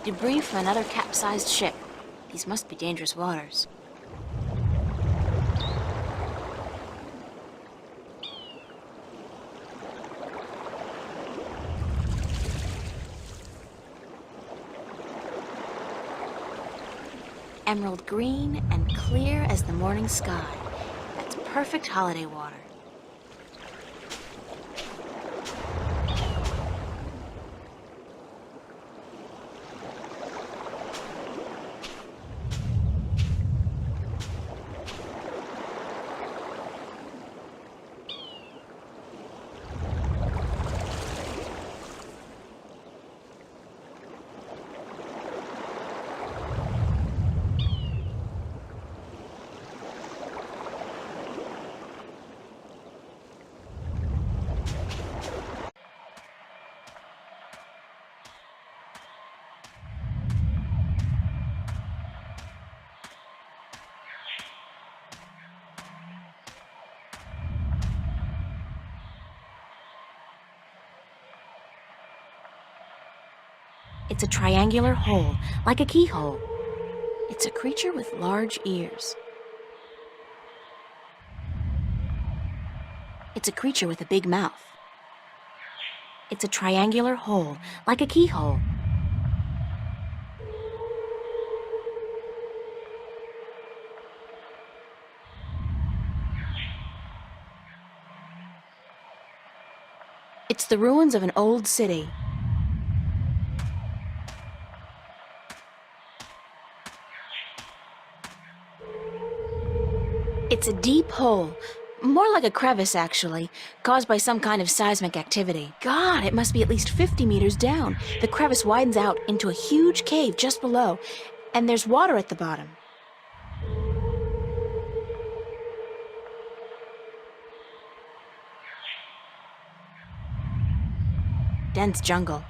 Debris from another capsized ship. These must be dangerous waters. Emerald green and clear as the morning sky. That's perfect holiday water. It's a triangular hole, like a keyhole. It's a creature with large ears. It's a creature with a big mouth. It's a triangular hole, like a keyhole. It's the ruins of an old city. It's a deep hole, more like a crevice actually, caused by some kind of seismic activity. God, it must be at least 50 meters down. The crevice widens out into a huge cave just below, and there's water at the bottom. Dense jungle.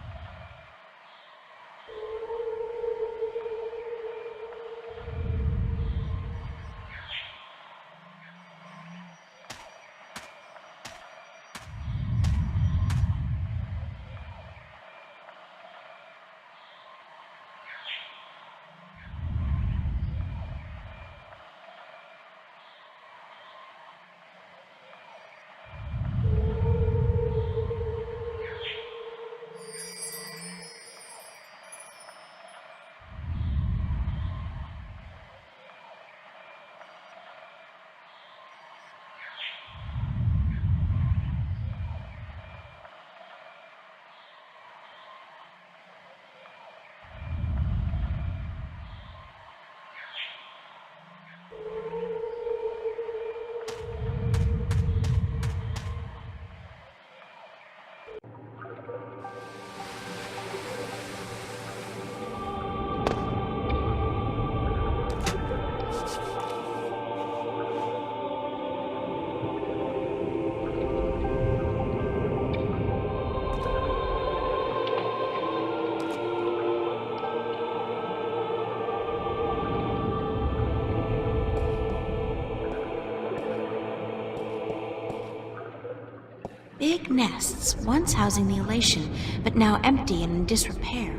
Big nests, once housing the elation, but now empty and in disrepair.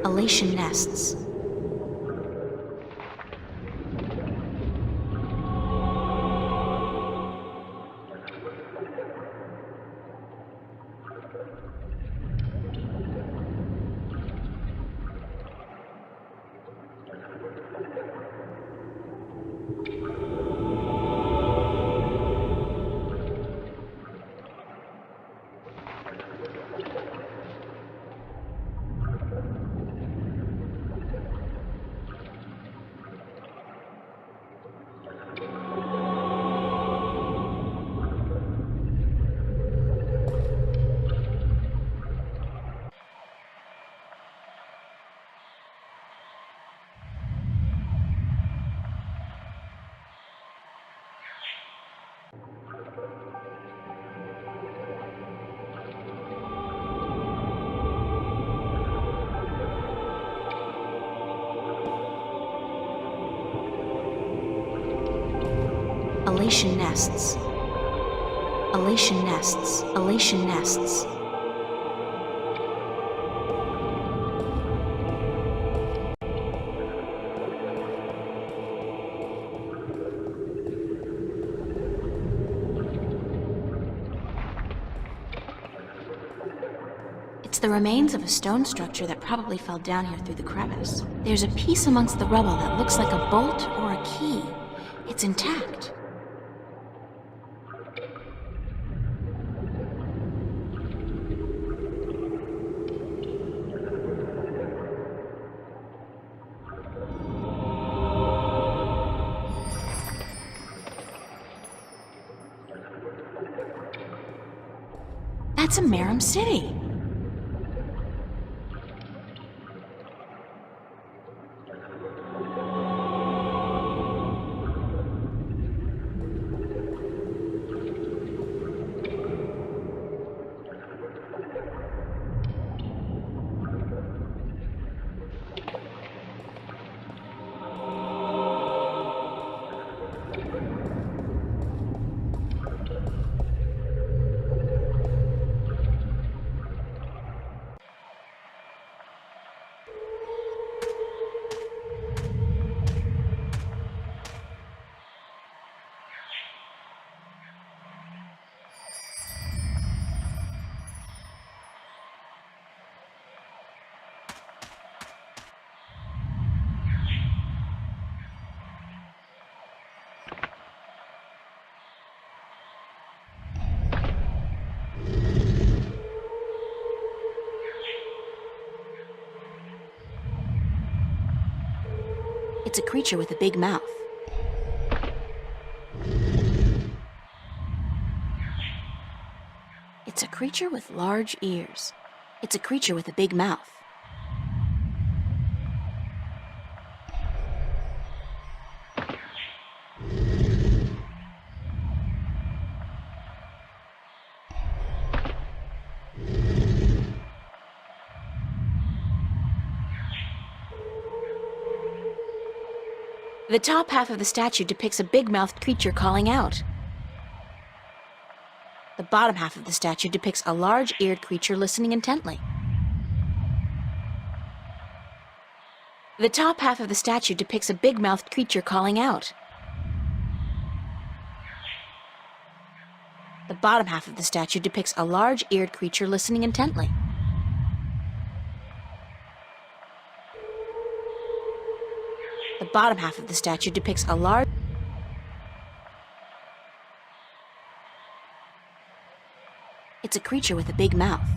Elation nests. Elation nests. Elation nests. Elation nests. It's the remains of a stone structure that probably fell down here through the crevice. There's a piece amongst the rubble that looks like a bolt or a key. It's intact. That's a Merum city. It's a creature with a big mouth. It's a creature with large ears. It's a creature with a big mouth. The top half of the statue depicts a big-mouthed creature calling out. The bottom half of the statue depicts a large-eared creature listening intently. The top half of the statue depicts a big-mouthed creature calling out. The bottom half of the statue depicts a large-eared creature listening intently. The bottom half of the statue depicts a large... It's a creature with a big mouth.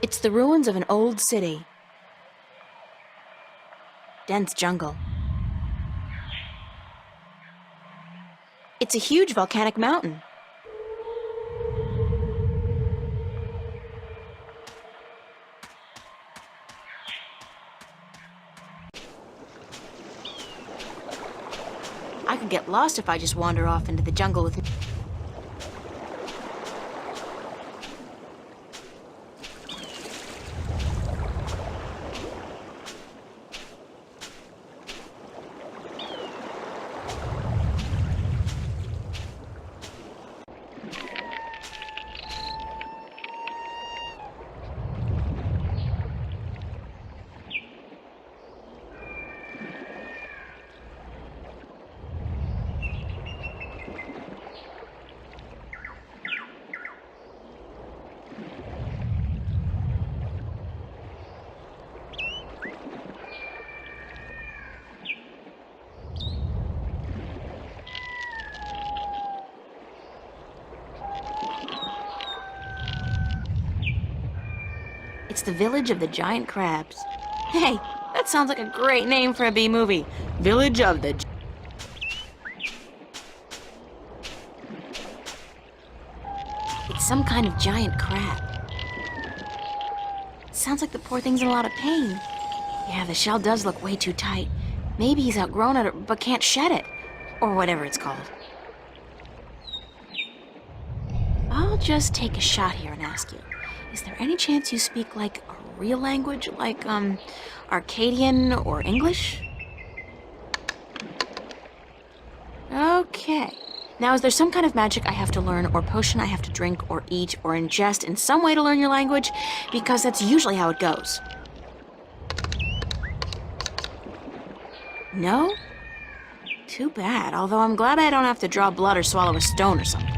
It's the ruins of an old city. Dense jungle. It's a huge volcanic mountain. I could get lost if I just wander off into the jungle with... It's the Village of the Giant Crabs. Hey, that sounds like a great name for a B-movie. Village of the... It's some kind of giant crab. Sounds like the poor thing's in a lot of pain. Yeah, the shell does look way too tight. Maybe he's outgrown it, but can't shed it. Or whatever it's called. I'll just take a shot here and ask you. Is there any chance you speak, like, a real language? Like, Arcadian or English? Okay. Now, is there some kind of magic I have to learn, or potion I have to drink, or eat, or ingest in some way to learn your language? Because that's usually how it goes. No? Too bad, although I'm glad I don't have to draw blood or swallow a stone or something.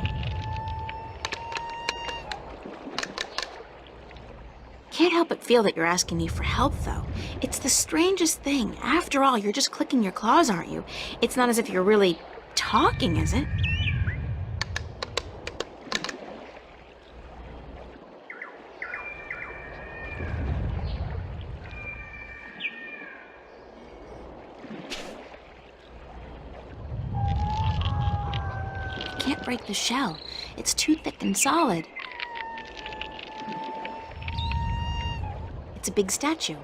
Can't help but feel that you're asking me for help, though. It's the strangest thing. After all, you're just clicking your claws, aren't you? It's not as if you're really talking, is it? I can't break the shell. It's too thick and solid. It's a big statue.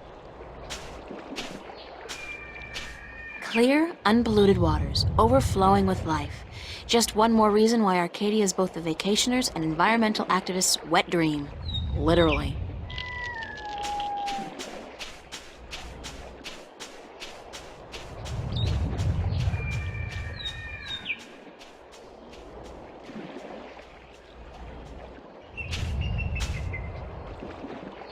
Clear, unpolluted waters, overflowing with life. Just one more reason why Arcadia is both the vacationers' and environmental activists' wet dream. Literally.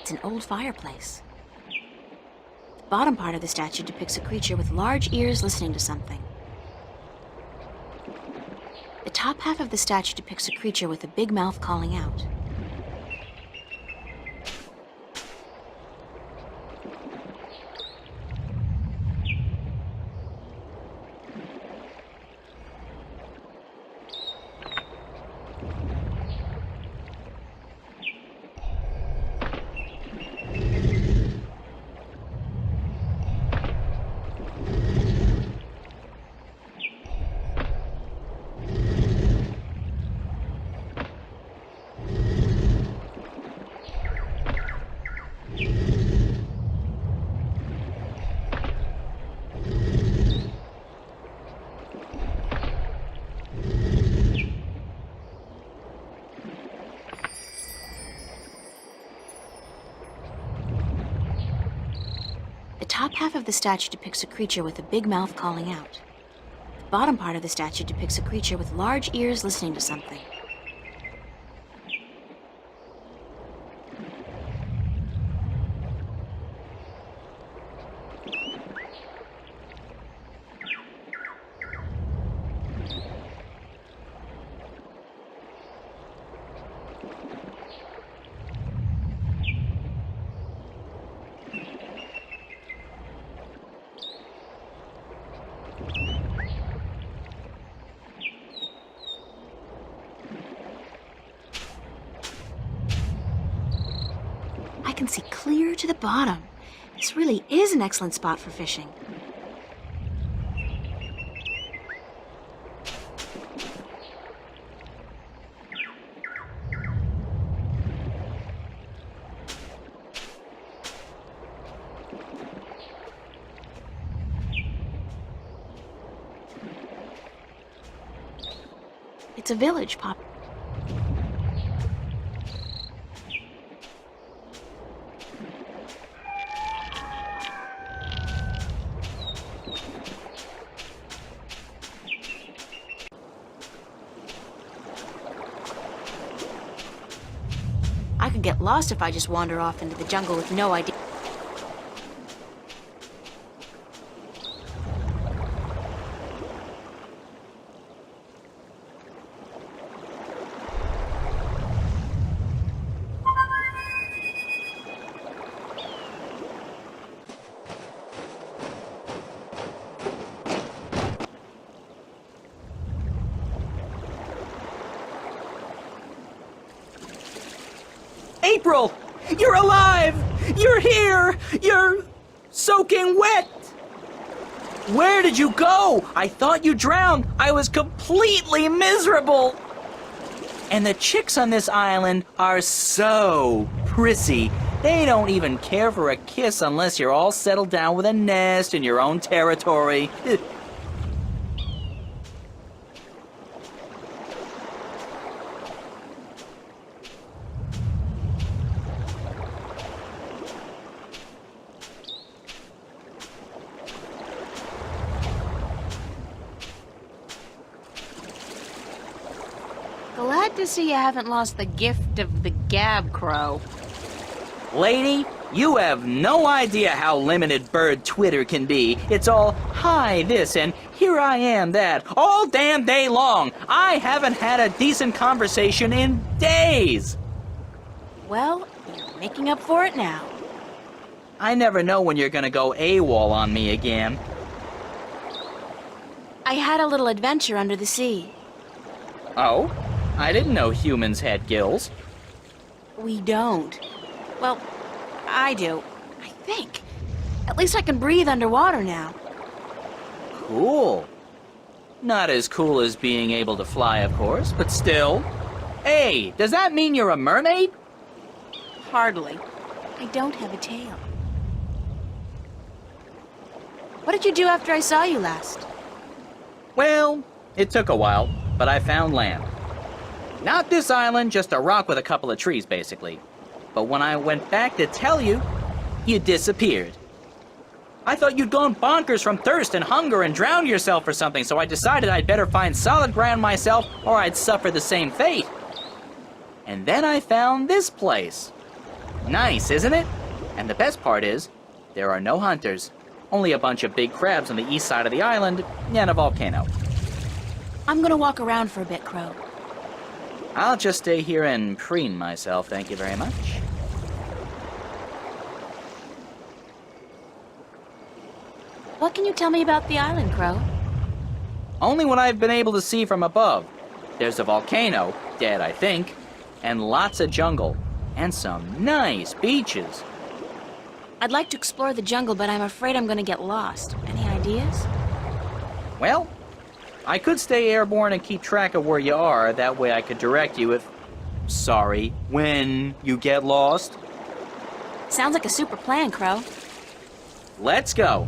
It's an old fireplace. The bottom part of the statue depicts a creature with large ears listening to something. The top half of the statue depicts a creature with a big mouth calling out. The top half of the statue depicts a creature with a big mouth calling out. The bottom part of the statue depicts a creature with large ears listening to something. I can see clear to the bottom. This really is an excellent spot for fishing. It's a village, Pop. I could get lost if I just wander off into the jungle with no idea. April! You're alive! You're here! You're soaking wet! Where did you go? I thought you drowned. I was completely miserable. And the chicks on this island are so prissy. They don't even care for a kiss unless you're all settled down with a nest in your own territory. Glad to see you haven't lost the gift of the gab, Crow. Lady, you have no idea how limited bird Twitter can be. It's all, hi this and here I am that, all damn day long. I haven't had a decent conversation in days. Well, you're making up for it now. I never know when you're gonna go AWOL on me again. I had a little adventure under the sea. Oh? I didn't know humans had gills. We don't. Well, I do, I think. At least I can breathe underwater now. Cool. Not as cool as being able to fly, of course, but still. Hey, does that mean you're a mermaid? Hardly. I don't have a tail. What did you do after I saw you last? Well, it took a while, but I found land. Not this island, just a rock with a couple of trees, basically. But when I went back to tell you, you disappeared. I thought you'd gone bonkers from thirst and hunger and drowned yourself or something, so I decided I'd better find solid ground myself or I'd suffer the same fate. And then I found this place. Nice, isn't it? And the best part is, there are no hunters. Only a bunch of big crabs on the east side of the island and a volcano. I'm gonna walk around for a bit, Crow. I'll just stay here and preen myself, thank you very much. What can you tell me about the island, Crow? Only what I've been able to see from above. There's a volcano, dead I think, and lots of jungle, and some nice beaches. I'd like to explore the jungle, but I'm afraid I'm gonna get lost. Any ideas? Well, I could stay airborne and keep track of where you are. That way I could direct you if... Sorry, when you get lost. Sounds like a super plan, Crow. Let's go.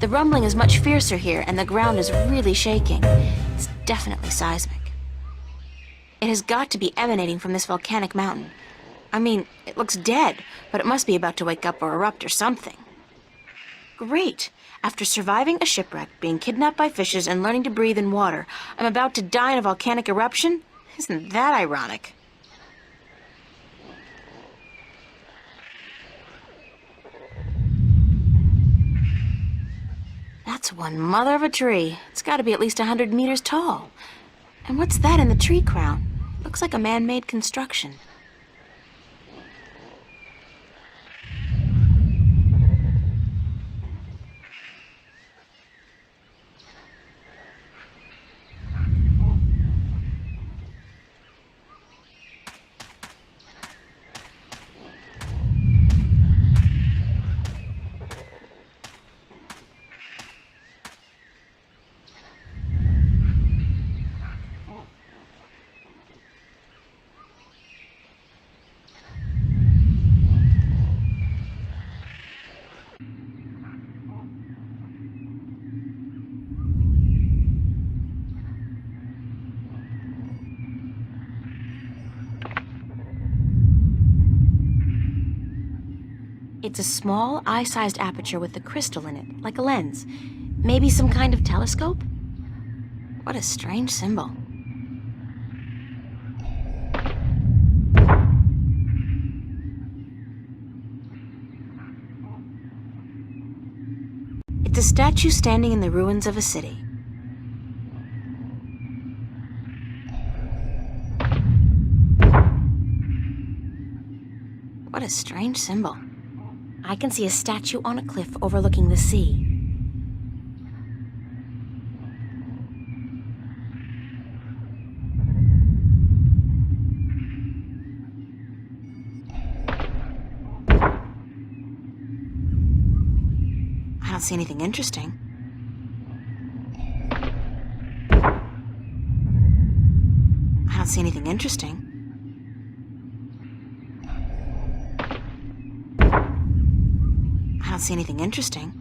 The rumbling is much fiercer here, and the ground is really shaking. It's definitely seismic. It has got to be emanating from this volcanic mountain. I mean, it looks dead, but it must be about to wake up or erupt or something. Great! After surviving a shipwreck, being kidnapped by fishes, and learning to breathe in water, I'm about to die in a volcanic eruption? Isn't that ironic? That's one mother of a tree. It's got to be at least 100 meters tall. And what's that in the tree crown? Looks like a man-made construction. It's a small, eye-sized aperture with a crystal in it, like a lens. Maybe some kind of telescope? What a strange symbol. It's a statue standing in the ruins of a city. What a strange symbol. I can see a statue on a cliff overlooking the sea. I don't see anything interesting. I don't see anything interesting. I don't see anything interesting.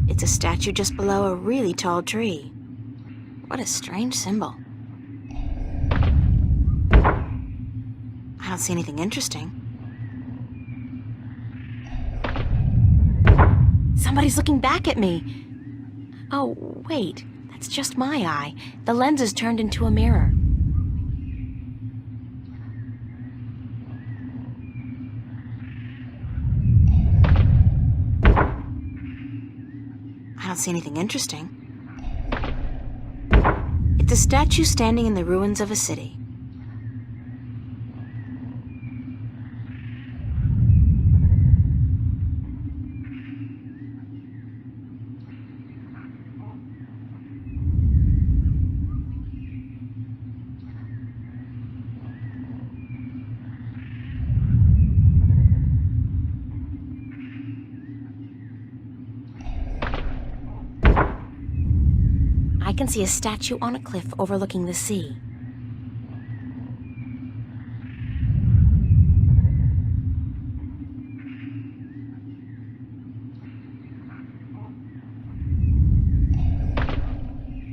It's a statue just below a really tall tree. What a strange symbol. I don't see anything interesting. Somebody's looking back at me. Oh, wait, that's just my eye. The lens is turned into a mirror. I don't see anything interesting. It's a statue standing in the ruins of a city. I can see a statue on a cliff overlooking the sea.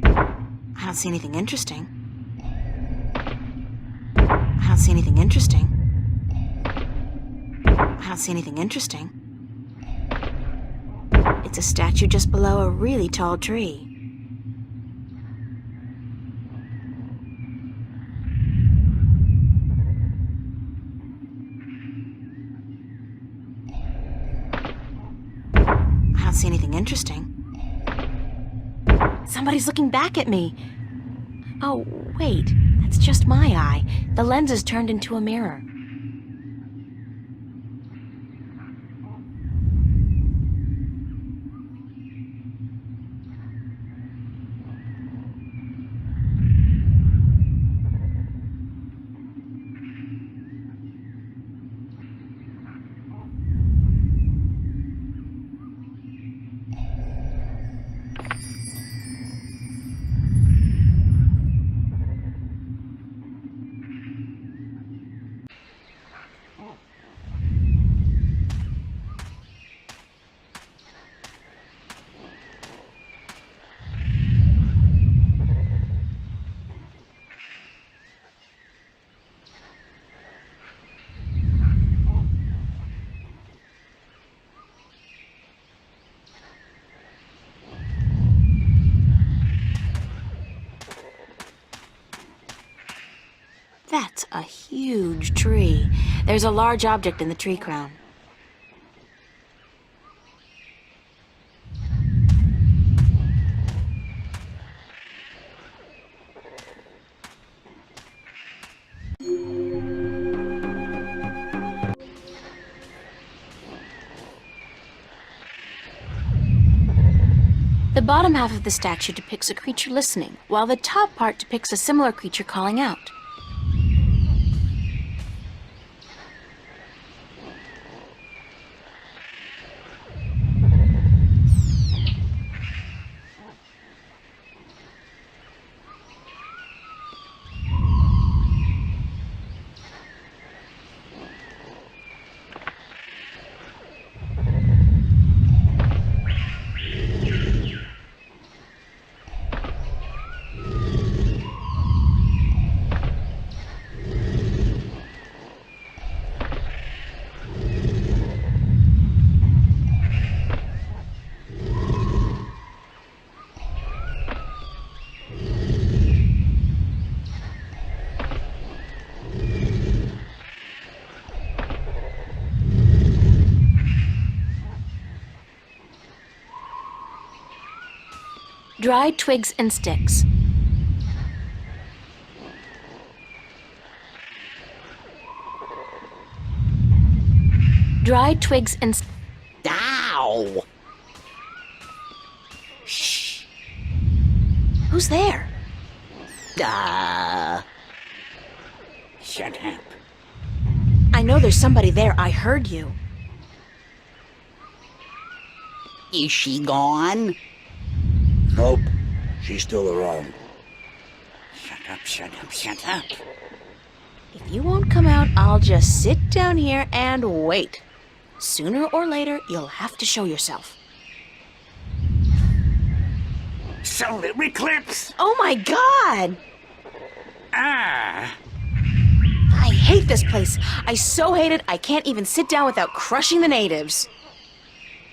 I don't see anything interesting. I don't see anything interesting. I don't see anything interesting. It's a statue just below a really tall tree. I don't see anything interesting. Somebody's looking back at me. Oh, wait, that's just my eye. The lens is turned into a mirror. That's a huge tree. There's a large object in the tree crown. The bottom half of the statue depicts a creature listening, while the top part depicts a similar creature calling out. Dried twigs and sticks. Dried twigs and... Ow! Shh. Who's there? Shut up. I know there's somebody there. I heard you. Is she gone? Nope, she's still around. Shut up, shut up, shut up. If you won't come out, I'll just sit down here and wait. Sooner or later, you'll have to show yourself. Solar eclipse! Oh my god! Ah! I hate this place. I so hate it, I can't even sit down without crushing the natives.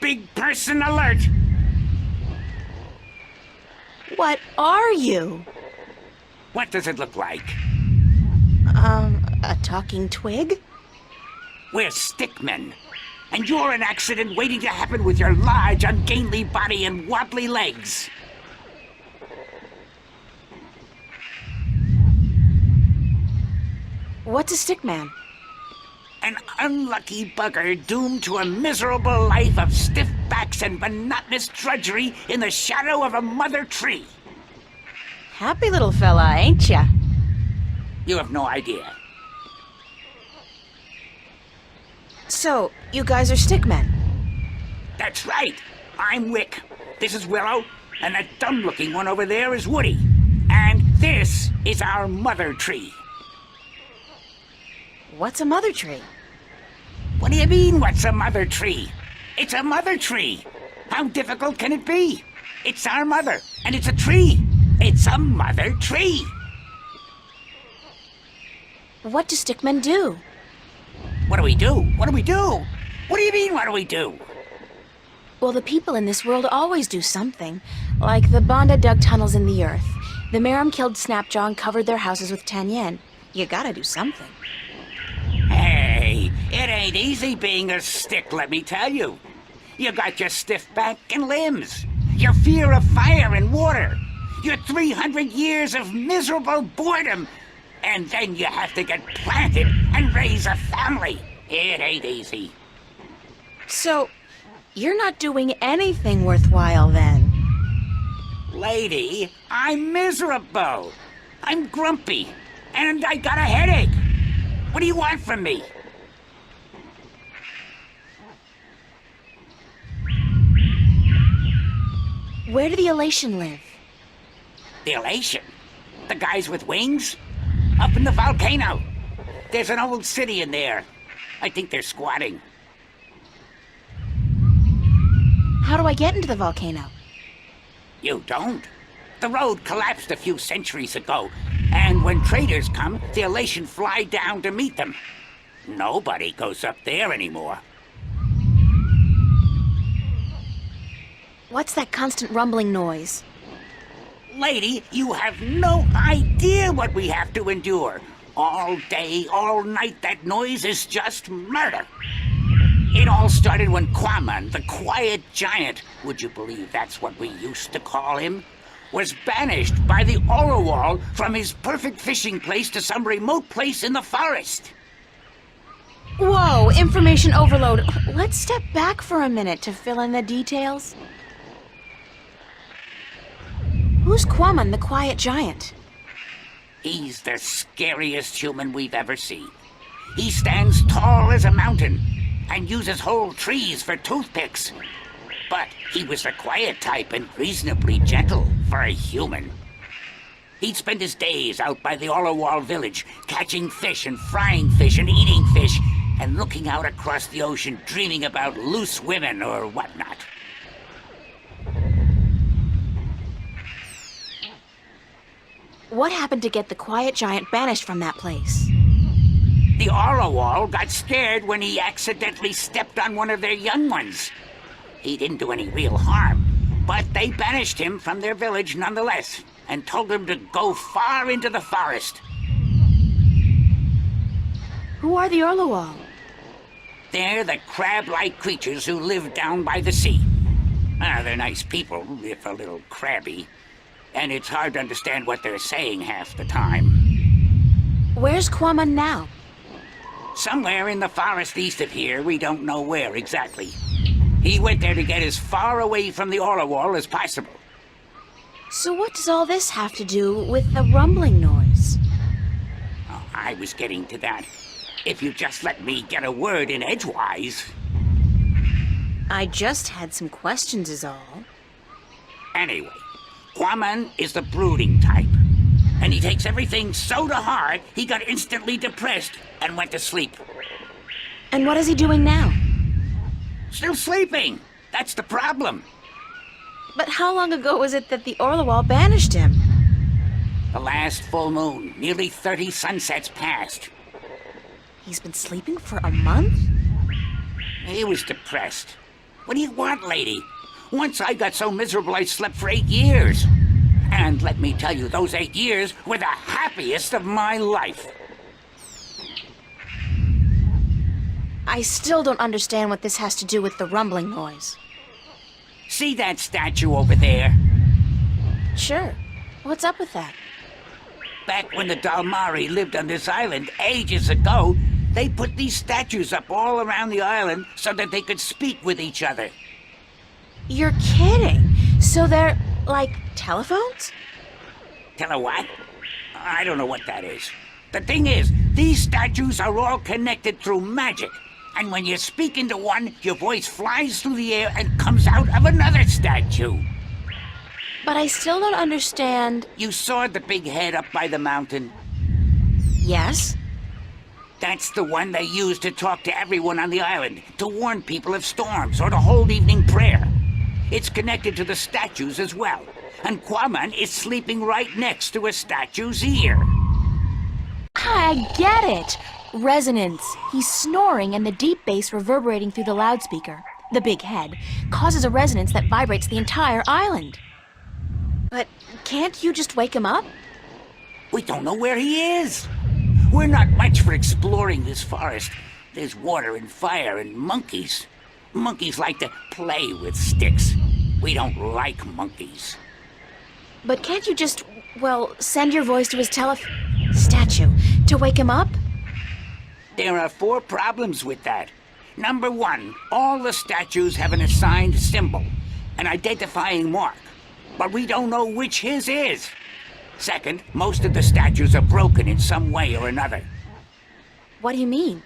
Big person alert! What are you? What does it look like? A talking twig? We're stickmen. And you're an accident waiting to happen with your large, ungainly body and wobbly legs. What's a stickman? An unlucky bugger doomed to a miserable life of stiff backs and monotonous drudgery in the shadow of a mother tree. Happy little fella, ain't ya? You have no idea. So, you guys are stickmen? That's right. I'm Wick. This is Willow, and that dumb-looking one over there is Woody. And this is our mother tree. What's a mother tree? What do you mean, what's a mother tree? It's a mother tree. How difficult can it be? It's our mother, and it's a tree. It's a mother tree. What do stickmen do? What do we do? What do we do? What do you mean, what do we do? Well, the people in this world always do something. Like the Banda dug tunnels in the earth. The Meram killed Snapjaw and covered their houses with 10 yen. You gotta do something. Hey, it ain't easy being a stick, let me tell you. You got your stiff back and limbs, your fear of fire and water, your 300 years of miserable boredom, and then you have to get planted and raise a family. It ain't easy. So, you're not doing anything worthwhile then? Lady, I'm miserable. I'm grumpy, and I got a headache. What do you want from me? Where do the Elation live? The Elation? The guys with wings? Up in the volcano. There's an old city in there. I think they're squatting. How do I get into the volcano? You don't. The road collapsed a few centuries ago, and when traders come, the Elation fly down to meet them. Nobody goes up there anymore. What's that constant rumbling noise? Lady, you have no idea what we have to endure. All day, all night, that noise is just murder. It all started when Quaman, the quiet giant, would you believe that's what we used to call him, was banished by the Orowal from his perfect fishing place to some remote place in the forest. Whoa, information overload. Let's step back for a minute to fill in the details. Who's Quaman, the quiet giant? He's the scariest human we've ever seen. He stands tall as a mountain and uses whole trees for toothpicks. But he was the quiet type and reasonably gentle for a human. He'd spend his days out by the Orowal village, catching fish and frying fish and eating fish, and looking out across the ocean, dreaming about loose women or whatnot. What happened to get the quiet giant banished from that place? The Orowal got scared when he accidentally stepped on one of their young ones. He didn't do any real harm, but they banished him from their village nonetheless, and told him to go far into the forest. Who are the Orlowal? They're the crab-like creatures who live down by the sea. They're nice people, if a little crabby. and it's hard to understand what they're saying half the time. Where's Kwaman now? Somewhere in the forest east of here, we don't know where exactly. He went there to get as far away from the aura wall as possible. So what does all this have to do with the rumbling noise? Oh, I was getting to that. If you just let me get a word in edgewise. I just had some questions is all. Anyway, Kwaman is the brooding type. And he takes everything so to heart, he got instantly depressed and went to sleep. And what is he doing now? Still sleeping! That's the problem. But how long ago was it that the Orlawal banished him? The last full moon, nearly 30 sunsets passed. He's been sleeping for a month? He was depressed. What do you want, lady? Once I got so miserable I slept for 8 years. And let me tell you, those 8 years were the happiest of my life. I still don't understand what this has to do with the rumbling noise. See that statue over there? Sure. What's up with that? Back when the Dalmari lived on this island ages ago, they put these statues up all around the island so that they could speak with each other. You're kidding. So they're like telephones? Tell her what? I don't know what that is. The thing is, these statues are all connected through magic. And when you speak into one, your voice flies through the air and comes out of another statue. But I still don't understand. You saw the big head up by the mountain? Yes? That's the one they use to talk to everyone on the island, to warn people of storms or to hold evening prayer. It's connected to the statues as well. And Kwaman is sleeping right next to a statue's ear. I get it. Resonance. He's snoring and the deep bass reverberating through the loudspeaker, the big head, causes a resonance that vibrates the entire island. But can't you just wake him up? We don't know where he is. We're not much for exploring this forest. There's water and fire and monkeys. Monkeys like to play with sticks. We don't like monkeys. But can't you just, well, send your voice to his statue to wake him up? There are 4 problems with that. Number 1, all the statues have an assigned symbol, an identifying mark, but we don't know which his is. Second, most of the statues are broken in some way or another. What do you mean?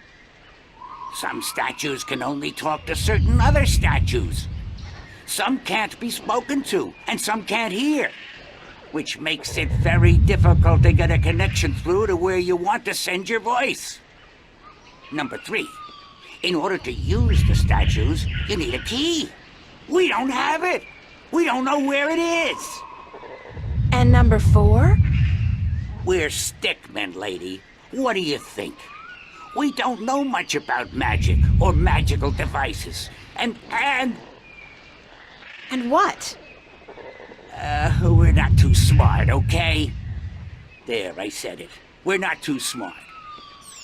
Some statues can only talk to certain other statues. Some can't be spoken to, and some can't hear, which makes it very difficult to get a connection through to where you want to send your voice. Number 3, in order to use the statues, you need a key. We don't have it. We don't know where it is. And number 4? We're stickmen, lady. What do you think? We don't know much about magic or magical devices. And what? we're not too smart, okay? There, I said it. We're not too smart.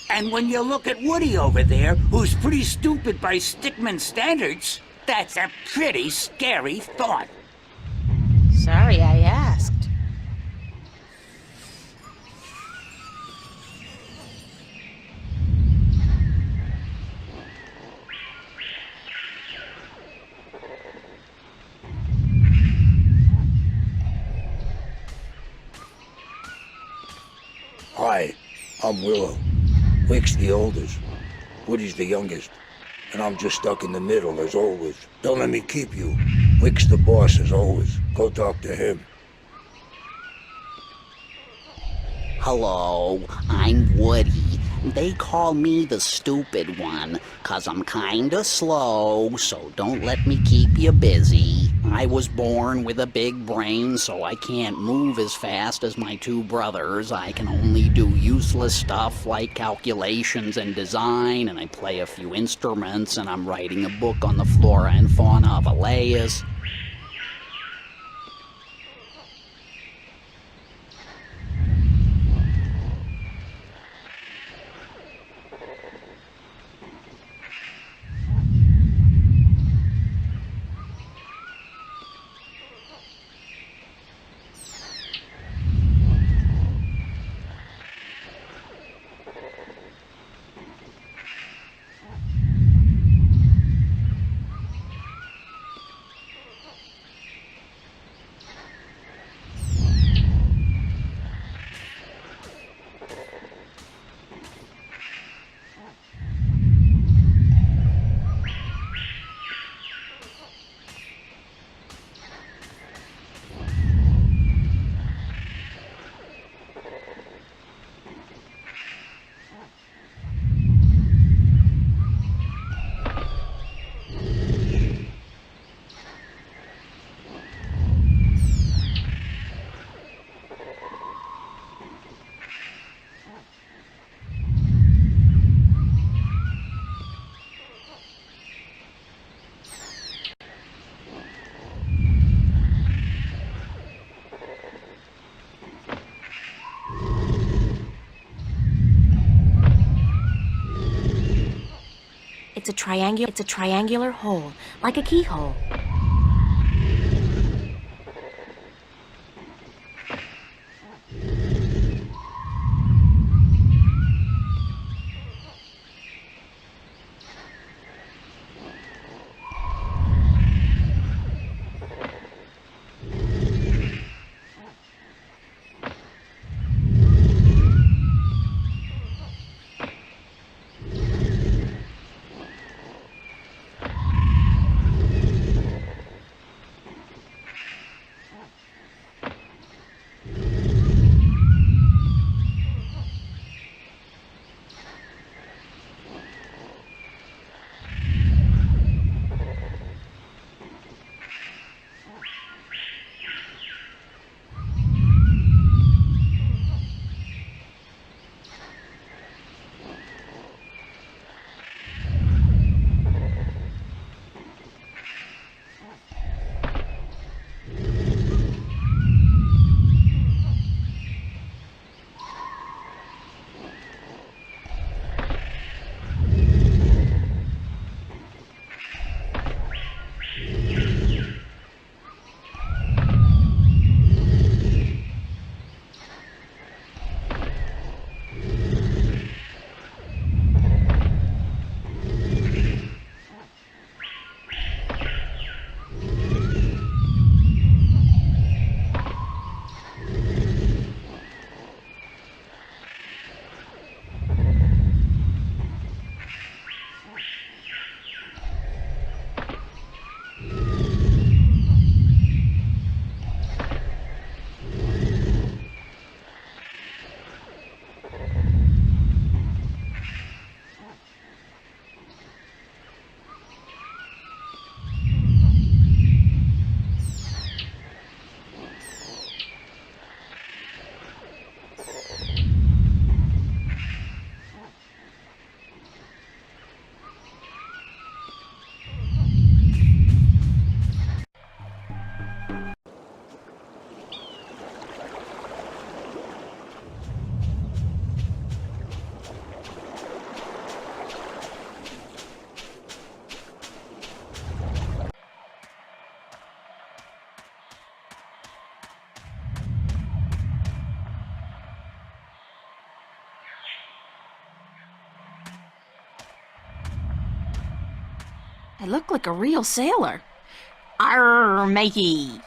And when you look at Woody over there, who's pretty stupid by stickman standards, that's a pretty scary thought. Sorry I asked. Hi, I'm Willow. Wick's the oldest. Woody's the youngest. And I'm just stuck in the middle as always. Don't let me keep you. Wick's the boss as always. Go talk to him. Hello, I'm Woody. They call me the stupid one, 'cause I'm kinda slow, so don't let me keep you busy. I was born with a big brain, so I can't move as fast as my 2 brothers. I can only do useless stuff like calculations and design, and I play a few instruments, and I'm writing a book on the flora and fauna of Elias. It's a triangular hole, like a keyhole. I look like a real sailor. Arr, matey!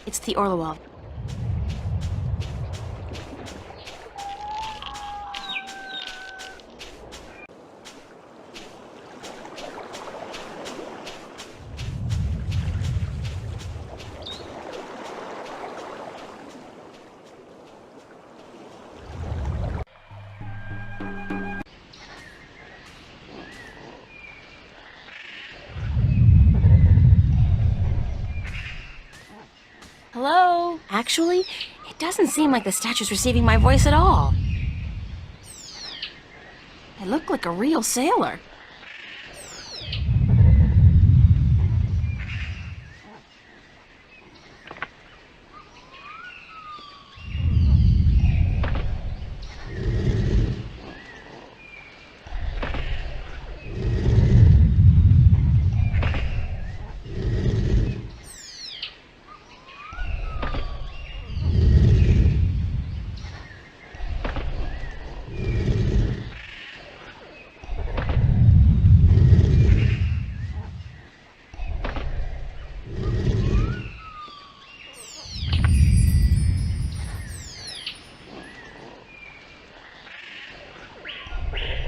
It's the Orlowov. Hello? Actually, it doesn't seem like the statue's receiving my voice at all. I look like a real sailor.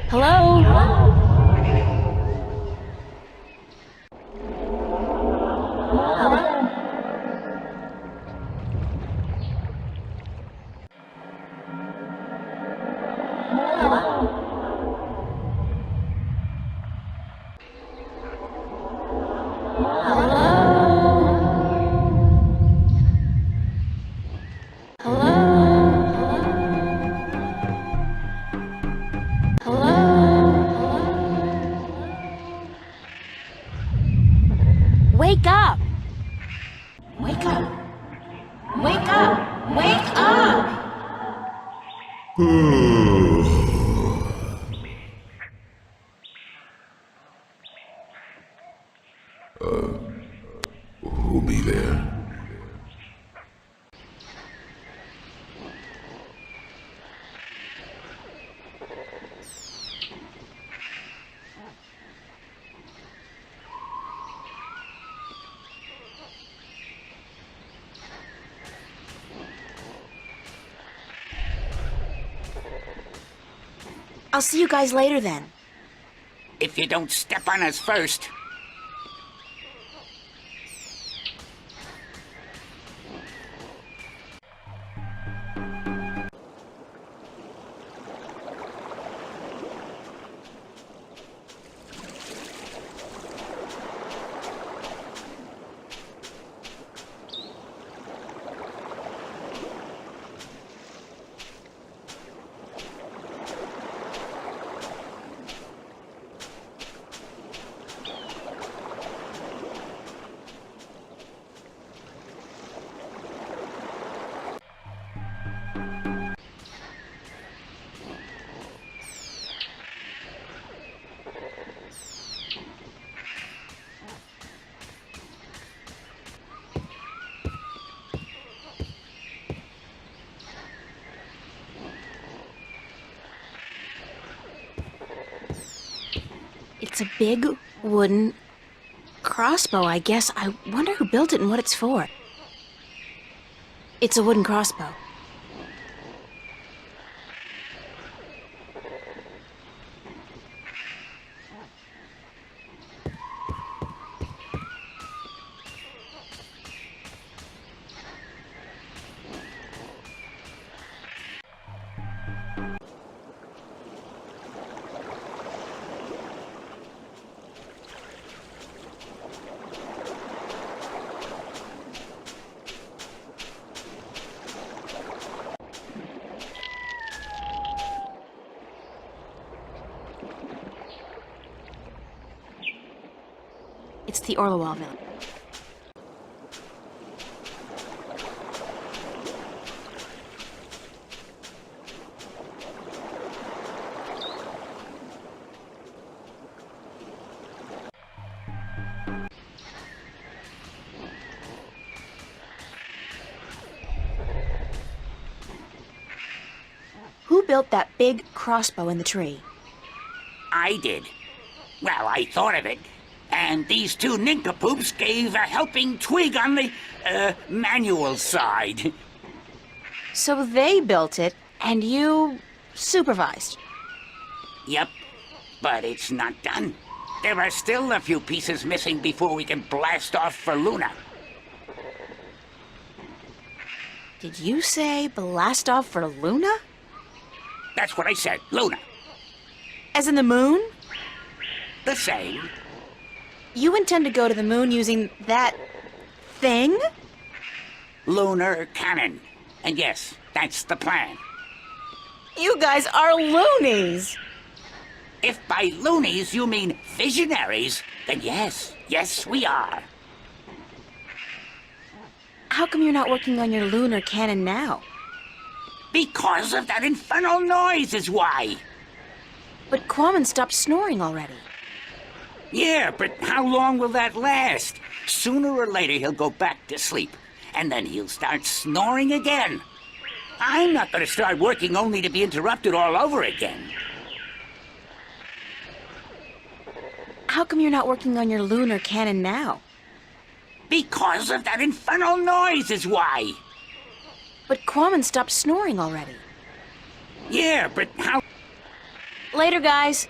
Hello? Wake up! Wake up! Wake up! Wake up! Who'll be there? I'll see you guys later then. If you don't step on us first. It's a big wooden crossbow, I guess. I wonder who built it and what it's for. It's a wooden crossbow. It's the Orlowov village. Who built that big crossbow in the tree? I did. Well, I thought of it. And these two nincompoops gave a helping twig on the, manual side. So they built it, and you supervised. Yep, but it's not done. There are still a few pieces missing before we can blast off for Luna. Did you say blast off for Luna? That's what I said, Luna. As in the moon? The same. You intend to go to the moon using that thing? Lunar cannon. And yes, that's the plan. You guys are loonies! If by loonies you mean visionaries, then yes, we are. How come you're not working on your lunar cannon now? Because of that infernal noise is why. But Quammen stopped snoring already. Yeah, but how long will that last? Sooner or later he'll go back to sleep, and then he'll start snoring again. I'm not going to start working only to be interrupted all over again. How come you're not working on your lunar cannon now? Because of that infernal noise is why. But Quammen stopped snoring already. Yeah, but how... Later, guys.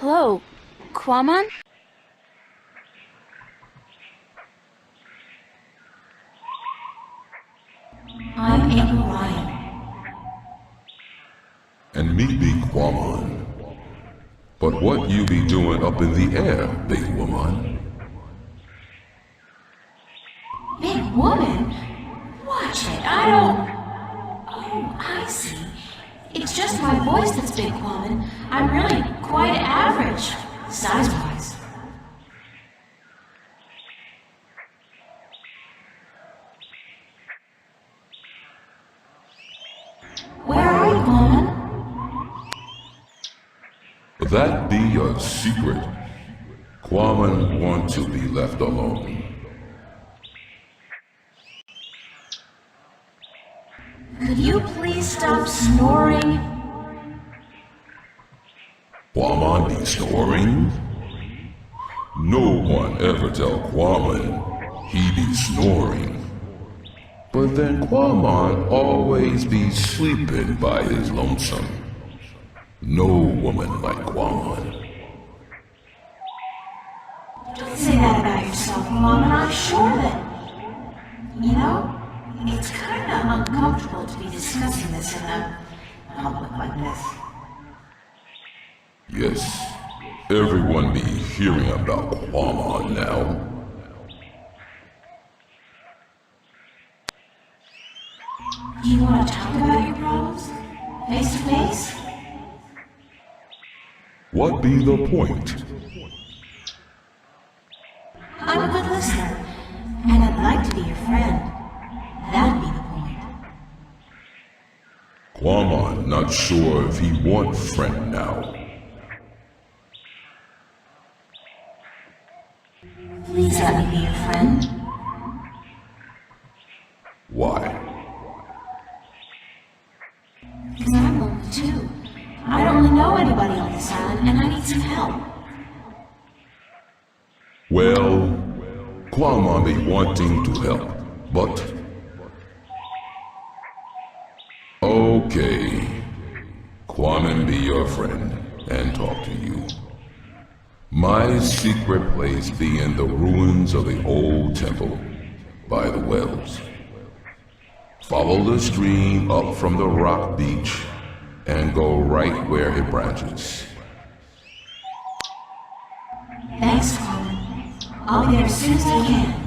Hello, Quammen? I'm April Ryan. And me be Quammen. But what you be doing up in the air, big woman? Big woman? Watch it, I don't... Oh, I see. It's just my voice that's big, Quammen. I'm really quite average, size-wise. Where are you, Quammen? That be a secret. Quammen want to be left alone. Could you please stop snoring? Quammen be snoring? No one ever tell Quammen he be snoring. But then Quammen always be sleeping by his lonesome. No woman like Quammen. Don't say that about yourself, Quammen. I'm sure that... You know, it's kinda uncomfortable to be discussing this in a public like this. Yes, everyone be hearing about Quammen now. Do you want to talk about your problems? Face to face? What be the point? I'm a good listener, and I'd Quamon not sure if he want friend now. Please let me be your friend. Why? Because I'm lonely too. I don't really know anybody on this island, and I need some help. Well, Quamon be wanting to help, but... Okay. Quamon be your friend and talk to you. My secret place be in the ruins of the old temple by the wells. Follow the stream up from the rock beach and go right where it branches. Thanks, Colin. I'll be there as soon as I can.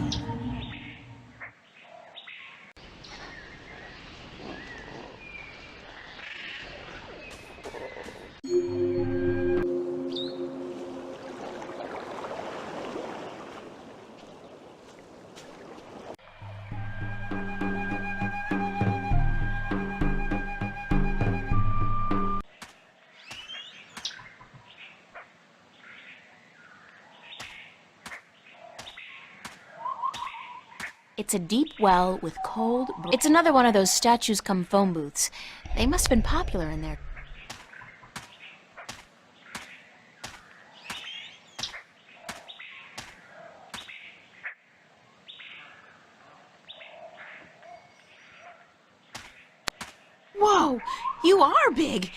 It's a deep well with cold... It's another one of those statues come phone booths. They must have been popular in there. Whoa! You are big!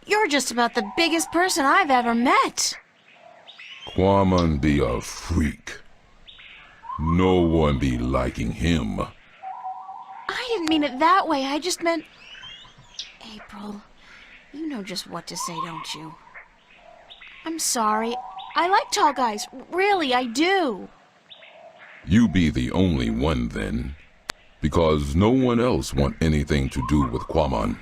You're just about the biggest person I've ever met! Quamon be a freak. No one be liking him. I didn't mean it that way, I just meant... April, you know just what to say, don't you? I'm sorry. I like tall guys. Really, I do. You be the only one then, because no one else want anything to do with Quamon.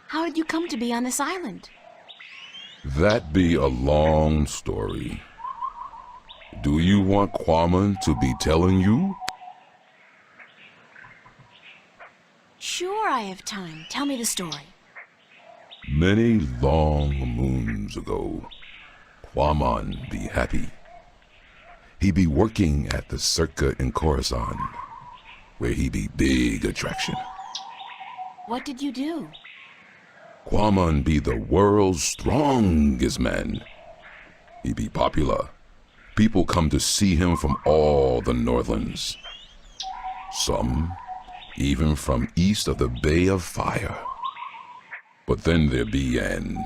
How did you come to be on this island? That be a long story. Do you want Quamon to be telling you? Sure, I have time. Tell me the story. Many long moons ago, Quamon be happy. He be working at the circa in Coruscant, where he be big attraction. What did you do? Quamon be the world's strongest man. He be popular. People come to see him from all the Northlands. Some even from east of the Bay of Fire. But then there be an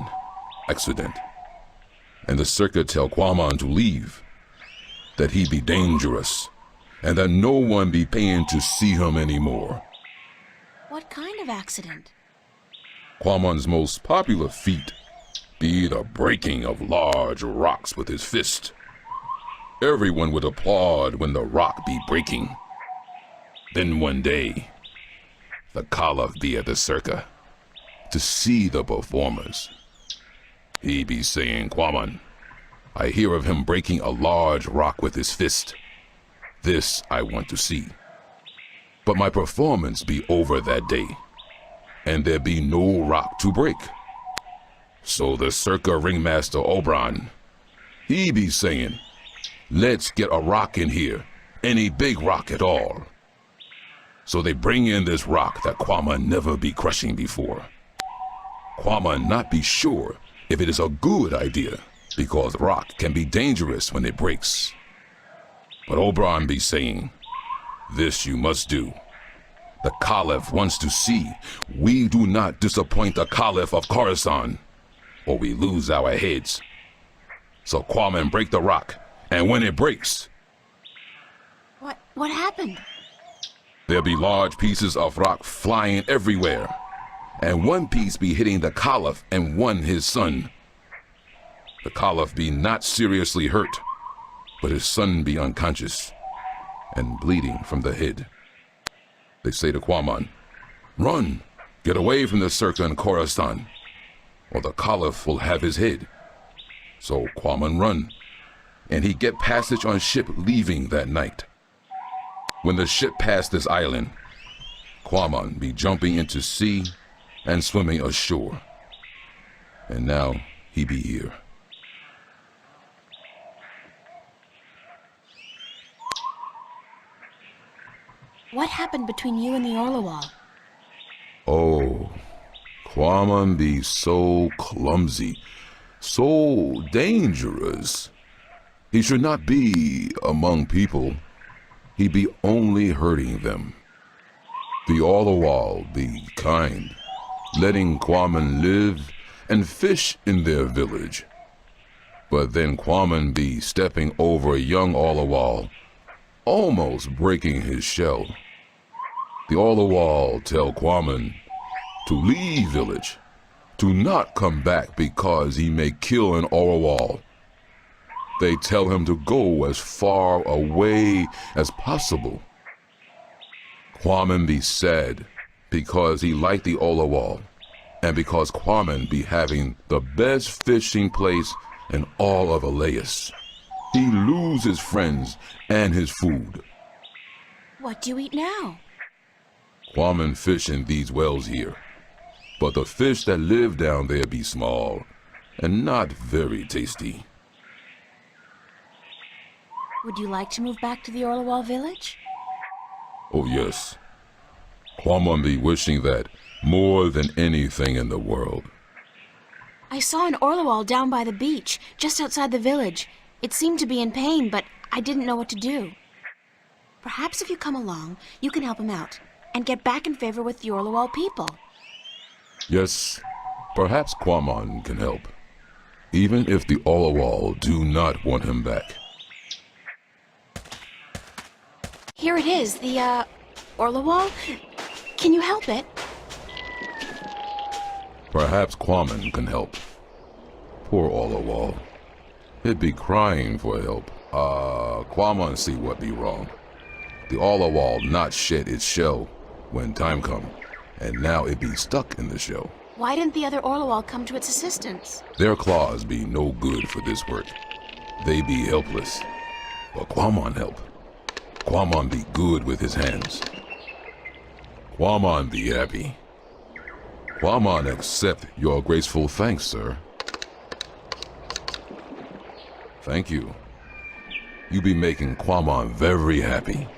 accident, and the circuit tell Quamon to leave, that he be dangerous, and that no one be paying to see him anymore. What kind of accident? Quamon's most popular feat be the breaking of large rocks with his fist. Everyone would applaud when the rock be breaking. Then one day, the Caliph be at the circa to see the performers. He be saying, Quamon, I hear of him breaking a large rock with his fist. This I want to see. But my performance be over that day, and there be no rock to break. So the circa ringmaster Oberon, he be saying, let's get a rock in here, any big rock at all. So they bring in this rock that Quamon never be crushing before. Quamon not be sure if it is a good idea, because rock can be dangerous when it breaks. But Oberon be saying, this you must do. The Caliph wants to see we do not disappoint the Caliph of Coruscant, or we lose our heads. So Quamon break the rock, and when it breaks, What happened? there be large pieces of rock flying everywhere, and one piece be hitting the Caliph and one his son. The Caliph be not seriously hurt, but his son be unconscious and bleeding from the head. They say to Quamon, run, get away from the circa in Coruscant. or the Caliph will have his head. So Quaman run, and he get passage on ship leaving that night. When the ship passed this island, Quaman be jumping into sea and swimming ashore. And now he be here. What happened between you and the Orlawal? Oh, Quaman be so clumsy, so dangerous. He should not be among people. He be only hurting them. The Orlawal be kind, letting Quaman live and fish in their village. But then Quaman be stepping over a young Orlawal, almost breaking his shell. The Orlawal tell Quaman to leave village, to not come back because he may kill an Orlawal. They tell him to go as far away as possible. Quaman be sad because he liked the Orlawal, and because Quaman be having the best fishing place in all of Elias. He lose his friends and his food. What do you eat now? Quaman fish in these wells here, but the fish that live down there be small and not very tasty. Would you like to move back to the Orlawal village? Oh yes, Quaman be wishing that more than anything in the world. I saw an Orlawal down by the beach, just outside the village. It seemed to be in pain, but I didn't know what to do. Perhaps if you come along, you can help him out and get back in favor with the Orlawal people. Yes, perhaps Quaman can help, even if the Orlawal do not want him back. Here it is, the, Orlawal. Can you help it? Perhaps Quaman can help. Poor Orlawal. He'd be crying for help. Quaman see what be wrong. The Orlawal not shed its shell when time come, and now it be stuck in the shell. Why didn't the other Orlawal come to its assistance? Their claws be no good for this work. They be helpless. But Quaman help. Quaman be good with his hands. Quaman be happy. Quaman accept your graceful thanks, sir. Thank you. You be making Quaman very happy.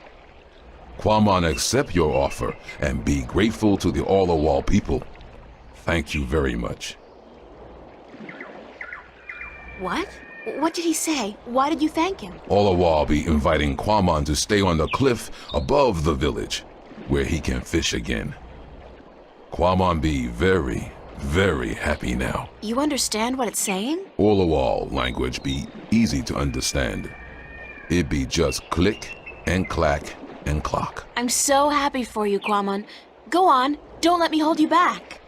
Quaman accept your offer and be grateful to the Orlawal people. Thank you very much. What? What did he say? Why did you thank him? Orlawal be inviting Quaman to stay on the cliff above the village, where he can fish again. Quaman be very, very happy now. You understand what it's saying? Orlawal language be easy to understand. It be just click and clack and clock. I'm so happy for you, Quaman. Go on. Don't let me hold you back.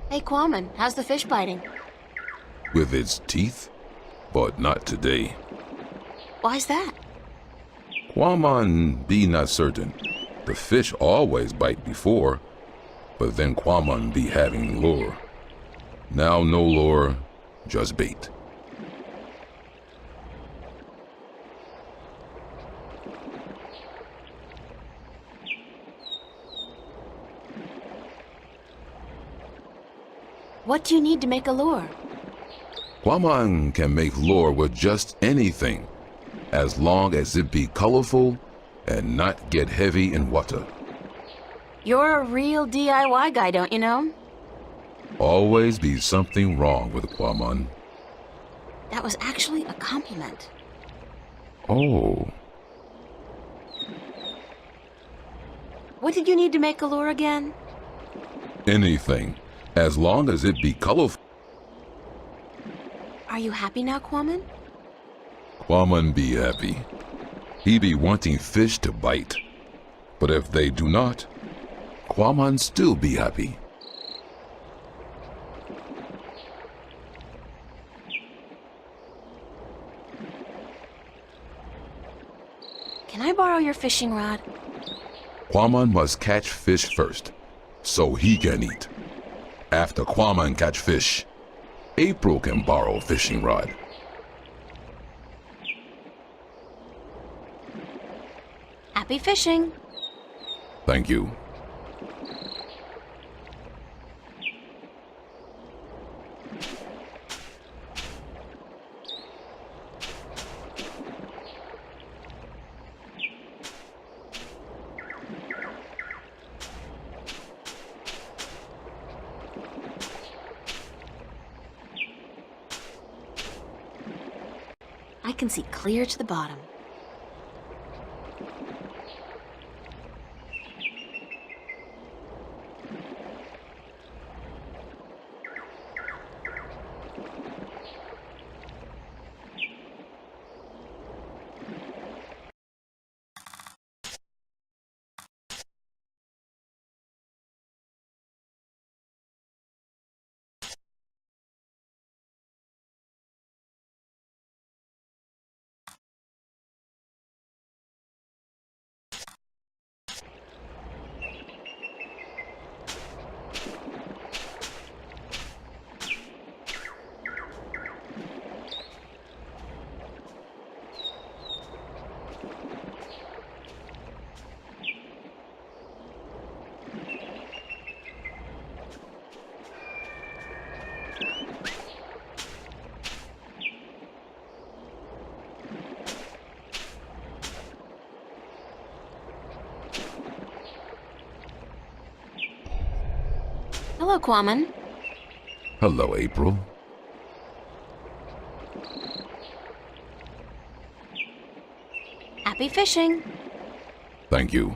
Hey, Quammen, how's the fish biting? With its teeth, but not today. Why's that? Quamon be not certain. The fish always bite before, but then Quamon be having lure. Now no lure, just bait. What do you need to make a lure? Quamon can make lure with just anything, as long as it be colorful and not get heavy in water. You're a real DIY guy, don't you know? Always be something wrong with Quamon. That was actually a compliment. Oh, What did you need to make a lure again? anything, as long as it be colorful. Are you happy now, Quammen? Quamon be happy. He be wanting fish to bite. But if they do not, Quamon still be happy. Can I borrow your fishing rod? Quamon must catch fish first, so he can eat. After Quamon catch fish, April can borrow fishing rod. Happy fishing! Thank you. I can see clear to the bottom. Hello, Quammen. Hello, April. Happy fishing! Thank you.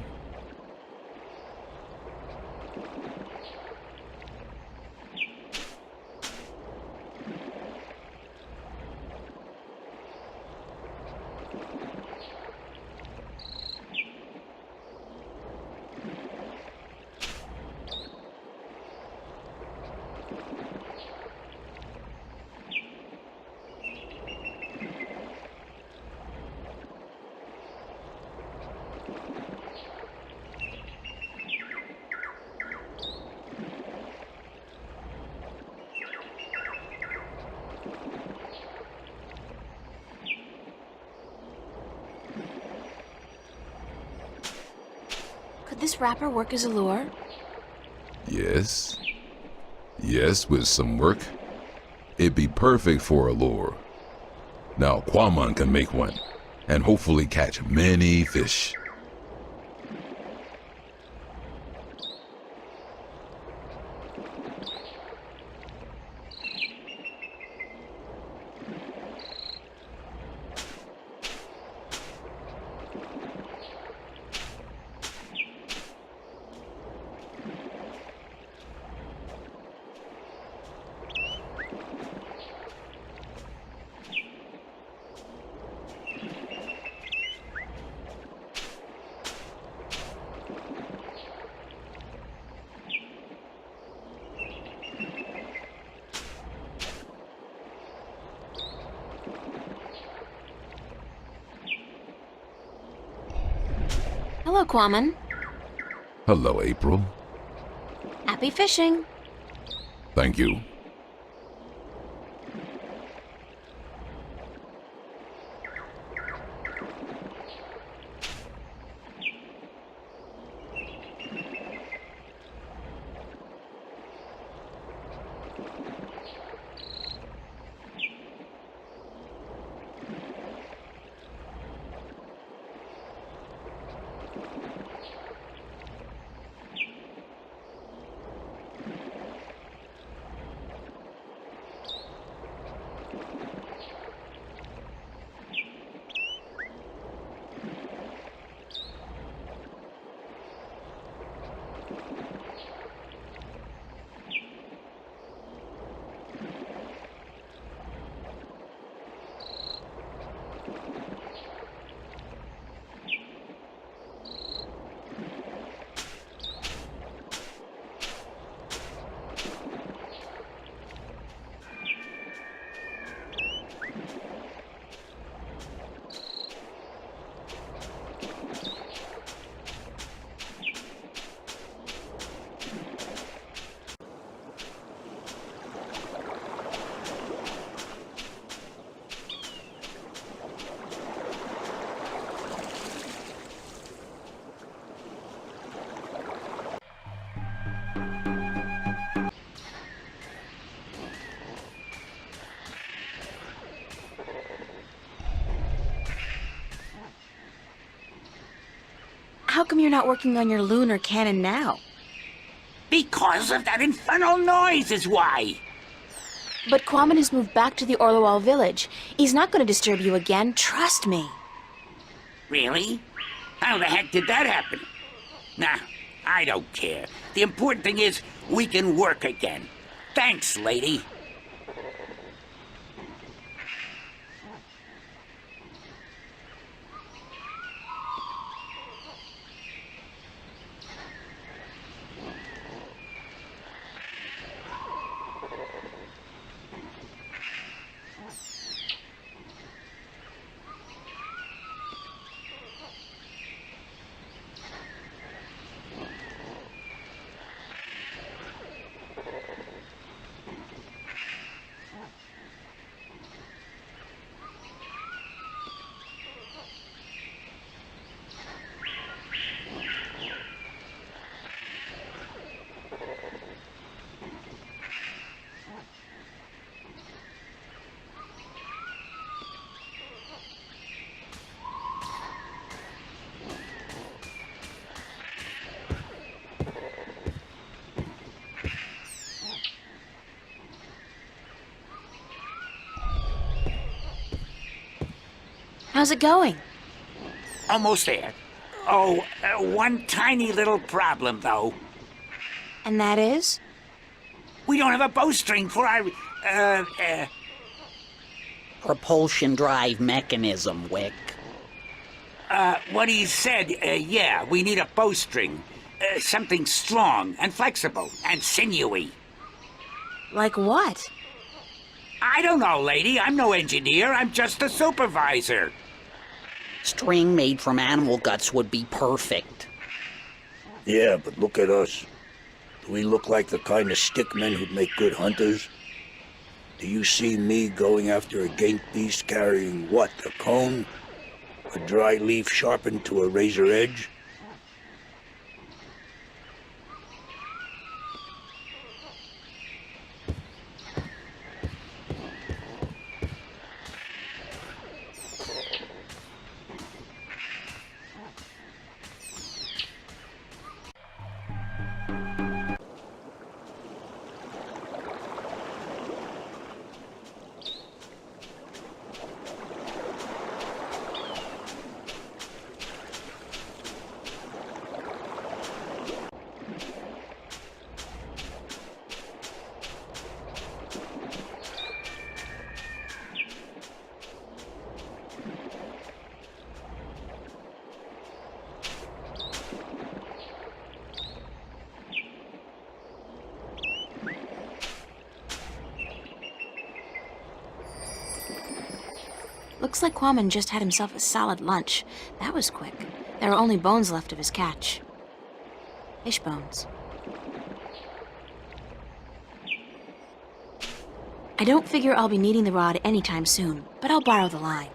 Could this wrapper work as a lure? Yes. Yes, with some work. It'd be perfect for a lure. Now Quamon can make one, and hopefully catch many fish. Hello, Quammen. Hello, April. Happy fishing. Thank you. How come you're not working on your lunar cannon now? Because of that infernal noise is why. But Quammen has moved back to the Orlowal village. He's not going to disturb you again, trust me. Really? How the heck did that happen? Nah, I don't care. The important thing is we can work again. Thanks, lady. How's it going? Almost there. Oh, one tiny little problem, though. And that is? We don't have a bowstring for our, Propulsion drive mechanism, Wick. what he said, yeah, we need a bowstring. Something strong and flexible and sinewy. Like what? I don't know, lady. I'm no engineer. I'm just a supervisor. String made from animal guts would be perfect. Yeah, but look at us. Do we look like the kind of stickmen who'd make good hunters? Do you see me going after a gate beast carrying what, a cone? A dry leaf sharpened to a razor edge? Looks like Quammen just had himself a solid lunch. That was quick. There are only bones left of his catch. Fish bones. I don't figure I'll be needing the rod anytime soon, but I'll borrow the line.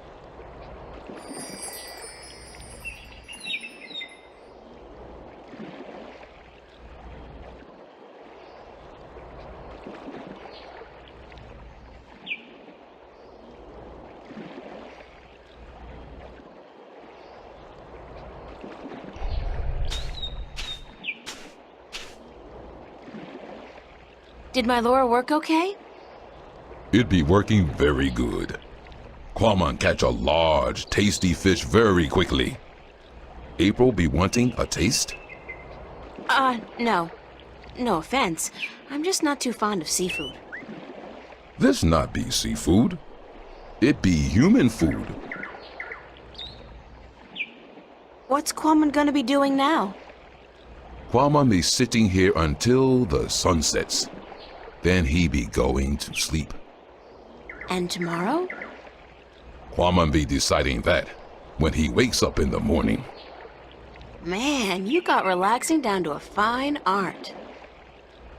Did my lure work okay? It be working very good. Quamon catch a large, tasty fish very quickly. April be wanting a taste? No. No offense. I'm just not too fond of seafood. This not be seafood. It be human food. What's Quamon gonna be doing now? Quamon be sitting here until the sun sets. Then he be going to sleep. And tomorrow? Quamon be deciding that when he wakes up in the morning. Man, you got relaxing down to a fine art.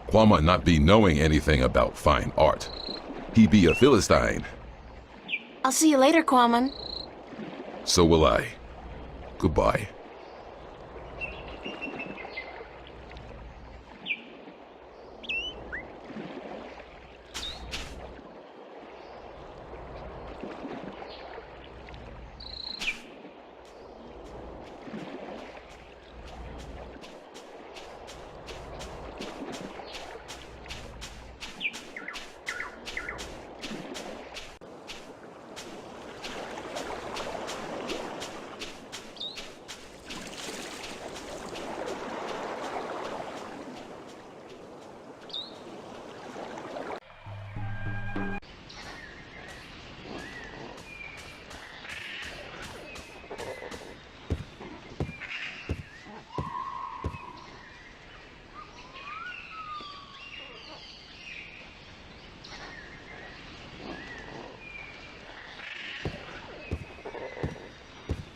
Quamon not be knowing anything about fine art. He be a Philistine. I'll see you later, Quamon. So will I. Goodbye.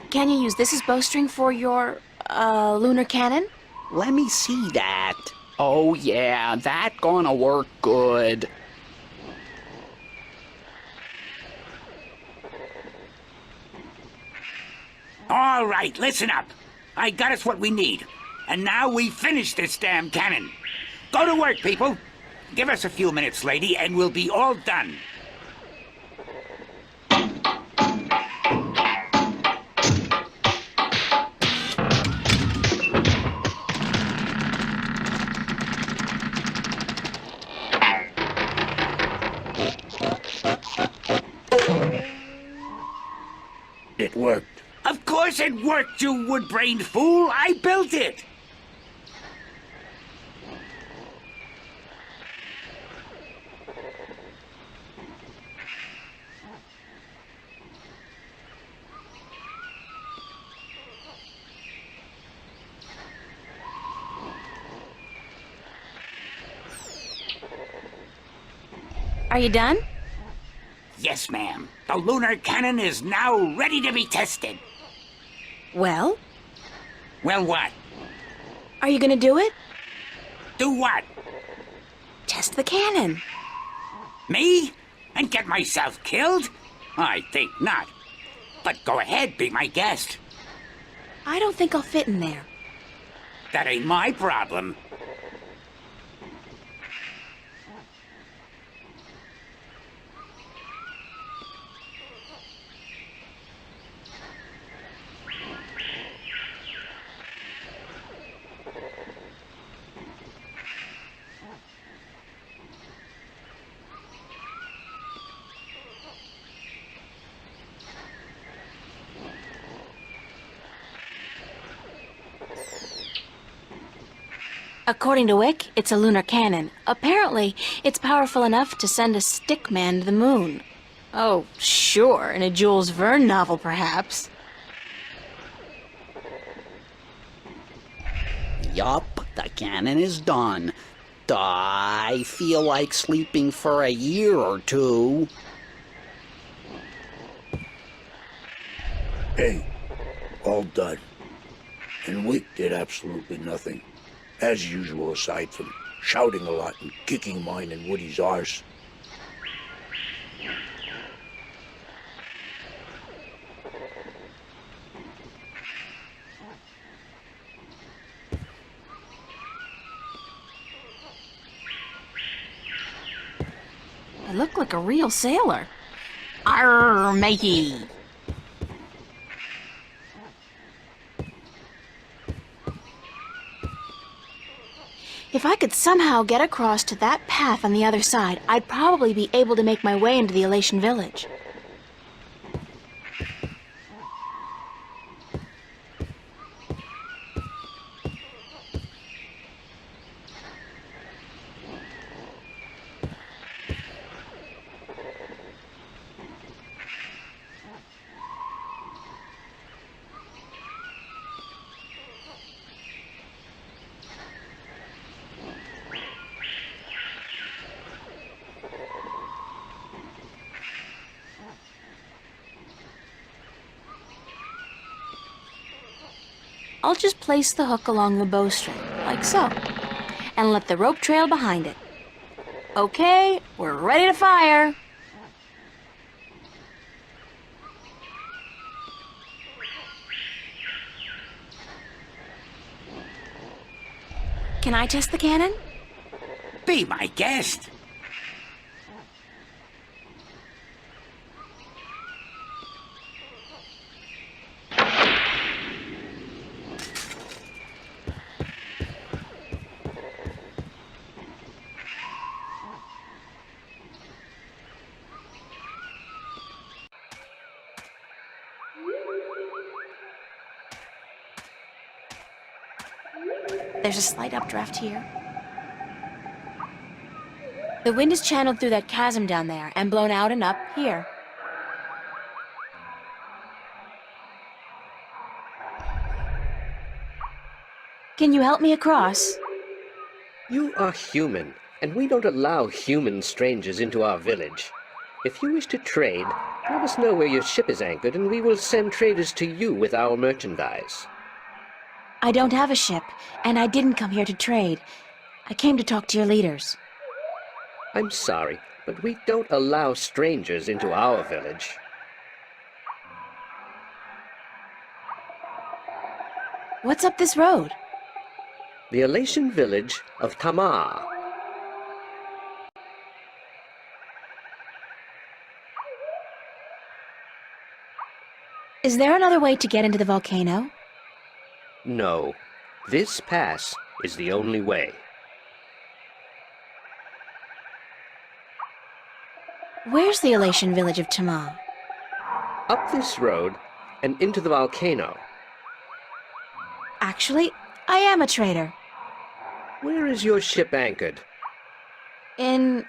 Can you use this as bowstring for your, lunar cannon? Let me see that. Oh yeah, that gonna work good. All right, listen up. I got us what we need. And now we finish this damn cannon. Go to work, people. Give us a few minutes, lady, and we'll be all done. It worked. Of course it worked, you wood-brained fool. I built it. Are you done? Yes, ma'am. The lunar cannon is now ready to be tested. Well, Well, what? are you gonna do it? Do what? Test the cannon. Me? And get myself killed? I think not. But go ahead, be my guest. I don't think I'll fit in there. That ain't my problem. According to Wick, it's a lunar cannon. Apparently, it's powerful enough to send a stick man to the moon. Oh, sure, in a Jules Verne novel, perhaps. Yup, the cannon is done. I feel like sleeping for a year or two. Hey, all done. And Wick did absolutely nothing. As usual, aside from shouting a lot and kicking mine and Woody's arse. I look like a real sailor. Arr, matey! If I could somehow get across to that path on the other side, I'd probably be able to make my way into the Elation village. I'll just place the hook along the bowstring, like so, and let the rope trail behind it. Okay, we're ready to fire! Can I test the cannon? Be my guest. There's a slight updraft here. The wind is channeled through that chasm down there and blown out and up here. Can you help me across? You are human, and we don't allow human strangers into our village. If you wish to trade, let us know where your ship is anchored, and we will send traders to you with our merchandise. I don't have a ship, and I didn't come here to trade. I came to talk to your leaders. I'm sorry, but we don't allow strangers into our village. What's up this road? The Elation village of Tamar. Is there another way to get into the volcano? No, this pass is the only way. Where's the Elation village of Tamar? Up this road and into the volcano. Actually, I am a trader. Where is your ship anchored? In,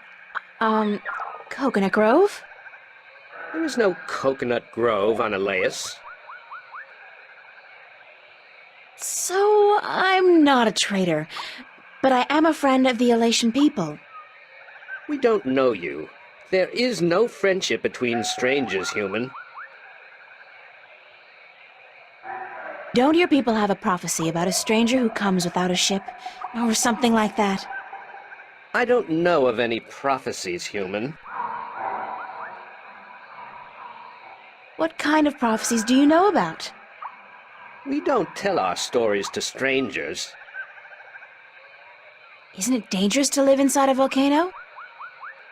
Coconut Grove? There is no coconut grove on Elias. So, I'm not a trader, but I am a friend of the Elation people. We don't know you. There is no friendship between strangers, human. Don't your people have a prophecy about a stranger who comes without a ship, or something like that? I don't know of any prophecies, human. What kind of prophecies do you know about? We don't tell our stories to strangers. Isn't it dangerous to live inside a volcano?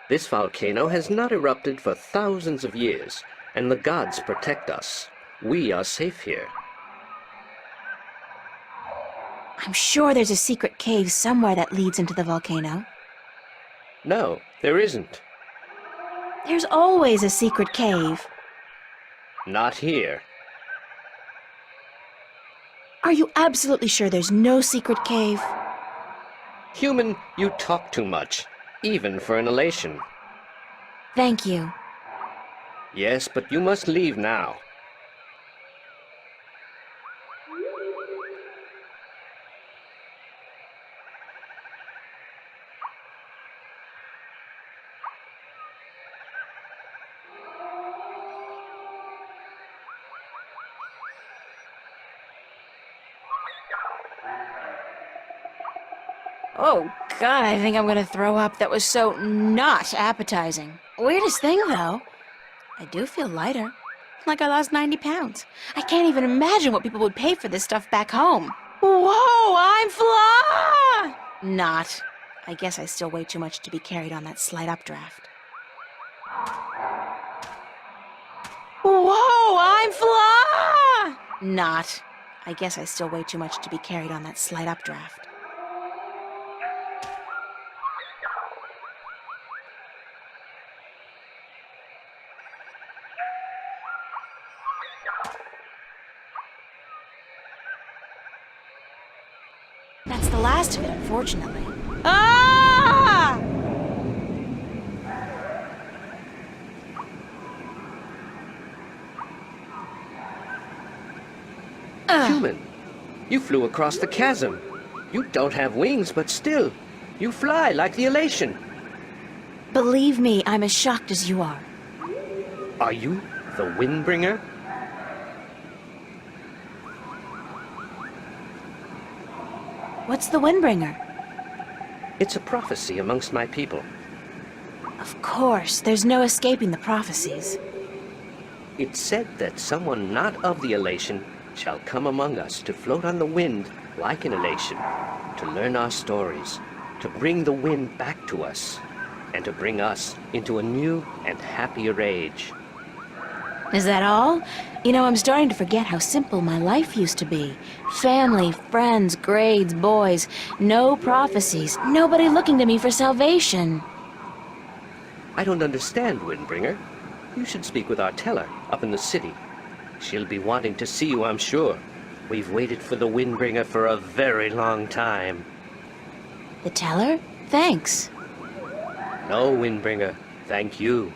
This volcano has not erupted for thousands of years, and the gods protect us. We are safe here. I'm sure there's a secret cave somewhere that leads into the volcano. No, there isn't. There's always a secret cave. Not here. Are you absolutely sure there's no secret cave? Human, you talk too much, even for an elation. Thank you. Yes, but you must leave now. Oh, God, I think I'm gonna throw up. That was so not appetizing. Weirdest thing, though, I do feel lighter. Like I lost 90 pounds. I can't even imagine what people would pay for this stuff back home. Whoa, I'm fly! Not. I guess I still weigh too much to be carried on that slight updraft. Whoa, I'm fly! Not. I guess I still weigh too much to be carried on that slight updraft. That's the last of it, unfortunately. Ah! Human, you flew across the chasm. You don't have wings, but still, you fly like the elation. Believe me, I'm as shocked as you are. Are you the Windbringer? What's the Windbringer? It's a prophecy amongst my people. Of course, there's no escaping the prophecies. It's said that someone not of the elation shall come among us to float on the wind like an elation, to learn our stories, to bring the wind back to us, and to bring us into a new and happier age. Is that all? You know, I'm starting to forget how simple my life used to be. Family, friends, grades, boys, no prophecies, nobody looking to me for salvation. I don't understand, Windbringer. You should speak with our teller up in the city. She'll be wanting to see you, I'm sure. We've waited for the Windbringer for a very long time. The teller? Thanks. No, Windbringer, thank you.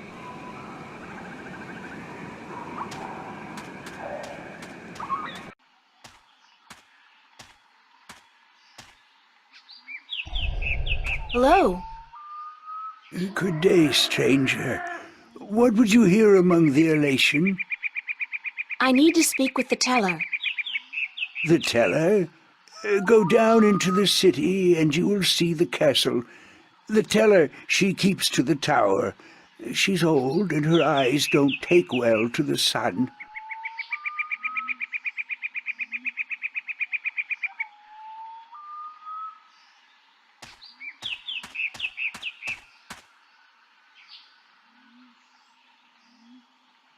Hello. Good day, stranger. What would you hear among the elation? I need to speak with the teller. The teller? Go down into the city and you will see the castle. The teller, she keeps to the tower. She's old and her eyes don't take well to the sun.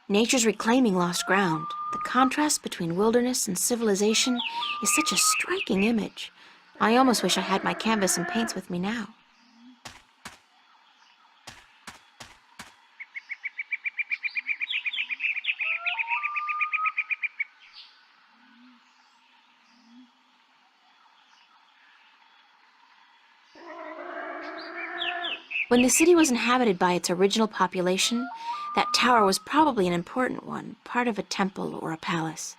Nature's reclaiming lost ground. The contrast between wilderness and civilization is such a striking image. I almost wish I had my canvas and paints with me now. When the city was inhabited by its original population, that tower was probably an important one, part of a temple or a palace.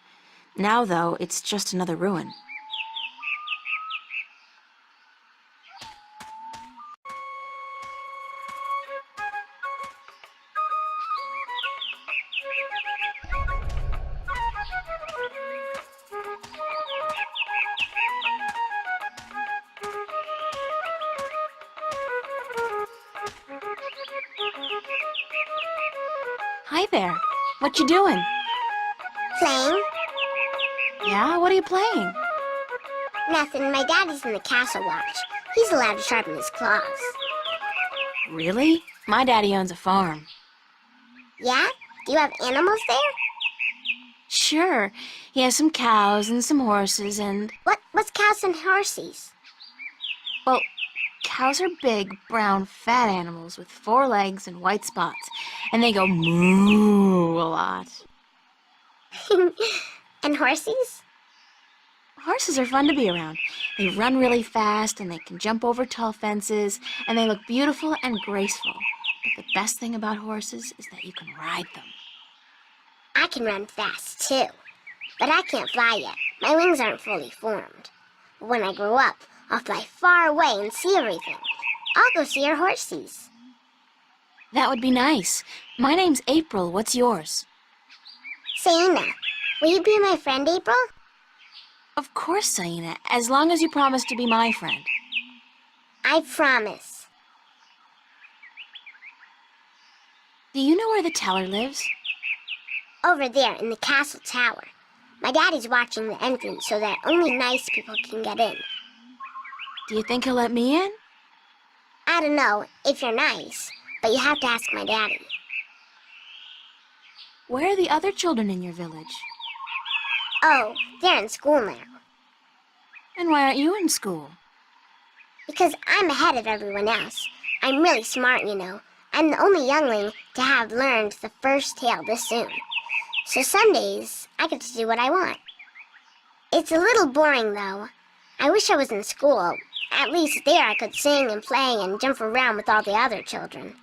Now, though, it's just another ruin. Hi there. What you doing? Playing? Yeah, what are you playing? Nothing. My daddy's in the castle watch. He's allowed to sharpen his claws. Really? My daddy owns a farm. Yeah? Do you have animals there? Sure. He has some cows and some horses and... What's cows and horses? Well, cows are big, brown, fat animals with 4 legs and white spots. And they go moo a lot. And horses? Horses are fun to be around. They run really fast and they can jump over tall fences and they look beautiful and graceful. But the best thing about horses is that you can ride them. I can run fast, too. But I can't fly yet. My wings aren't fully formed. But when I grow up, I'll fly far away and see everything. I'll go see our horses. That would be nice. My name's April. What's yours? Saina, will you be my friend, April? Of course, Saina, as long as you promise to be my friend. I promise. Do you know where the teller lives? Over there in the castle tower. My daddy's watching the entrance so that only nice people can get in. Do you think he'll let me in? I don't know if you're nice, but you have to ask my daddy. Where are the other children in your village? Oh, they're in school now. And why aren't you in school? Because I'm ahead of everyone else. I'm really smart, you know. I'm the only youngling to have learned the first tale this soon. So some days, I get to do what I want. It's a little boring, though. I wish I was in school. At least there I could sing and play and jump around with all the other children.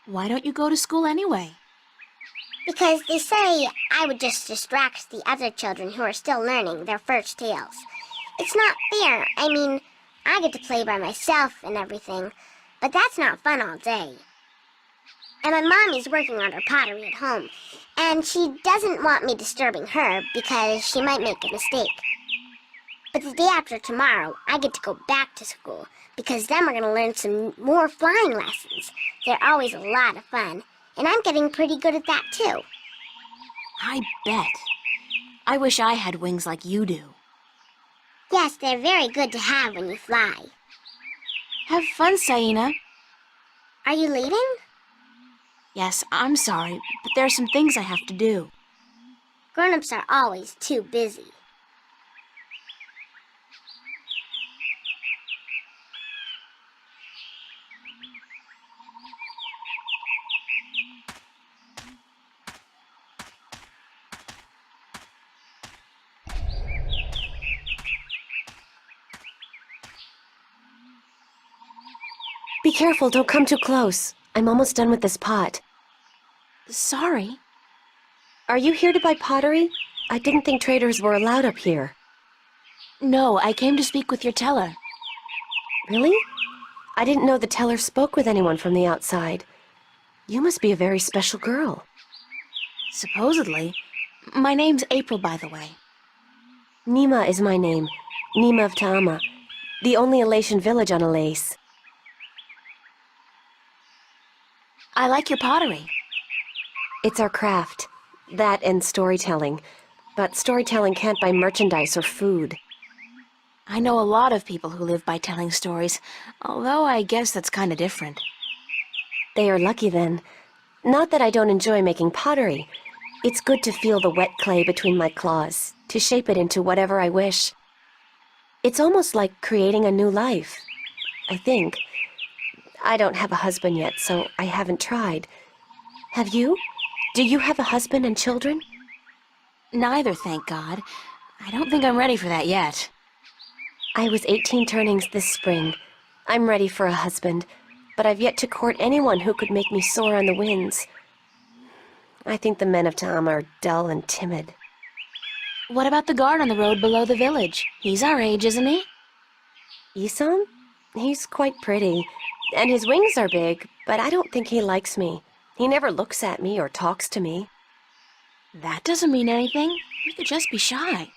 Why don't you go to school anyway? Because they say I would just distract the other children who are still learning their first tales. It's not fair. I mean, I get to play by myself and everything, but that's not fun all day. And my mom is working on her pottery at home, and she doesn't want me disturbing her because she might make a mistake. But the day after tomorrow, I get to go back to school because then we're going to learn some more flying lessons. They're always a lot of fun, and I'm getting pretty good at that too. I bet. I wish I had wings like you do. Yes, they're very good to have when you fly. Have fun, Saina. Are you leaving? Yes, I'm sorry, but there are some things I have to do. Grown-ups are always too busy. Be careful, don't come too close. I'm almost done with this pot. Sorry. Are you here to buy pottery? I didn't think traders were allowed up here. No, I came to speak with your teller. Really? I didn't know the teller spoke with anyone from the outside. You must be a very special girl. Supposedly. My name's April, by the way. Nima is my name. Nima of Ta'ama, the only Elation village on Elace. I like your pottery. It's our craft. That and storytelling. But storytelling can't buy merchandise or food. I know a lot of people who live by telling stories, although I guess that's kind of different. They are lucky then. Not that I don't enjoy making pottery. It's good to feel the wet clay between my claws, to shape it into whatever I wish. It's almost like creating a new life, I think. I don't have a husband yet, so I haven't tried. Have you? Do you have a husband and children? Neither, thank God. I don't think I'm ready for that yet. I was 18 turnings this spring. I'm ready for a husband, but I've yet to court anyone who could make me soar on the winds. I think the men of Ta'ama are dull and timid. What about the guard on the road below the village? He's our age, isn't he? Isam? He's quite pretty, and his wings are big, but I don't think he likes me. He never looks at me or talks to me. That doesn't mean anything. He could just be shy.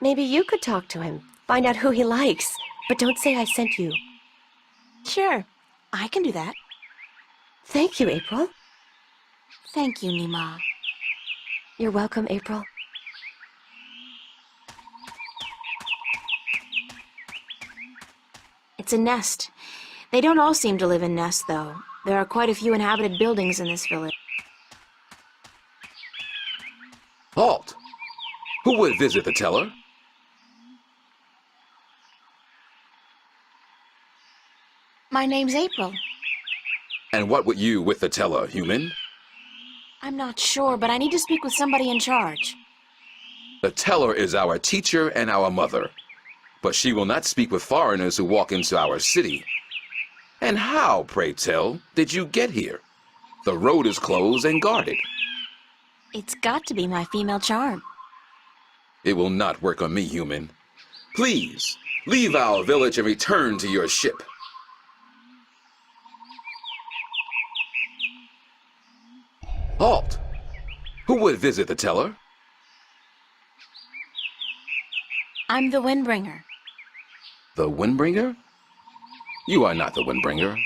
Maybe you could talk to him, find out who he likes, but don't say I sent you. Sure, I can do that. Thank you, April. Thank you, Nima. You're welcome, April. It's a nest. They don't all seem to live in nests, though. There are quite a few inhabited buildings in this village. Halt! Who would visit the teller? My name's April. And what would you with the teller, human? I'm not sure, but I need to speak with somebody in charge. The teller is our teacher and our mother, but she will not speak with foreigners who walk into our city. And how, pray tell, did you get here? The road is closed and guarded. It's got to be my female charm. It will not work on me, human. Please, leave our village and return to your ship. Halt! Who would visit the teller? I'm the Windbringer. The Windbringer? You are not the Windbringer.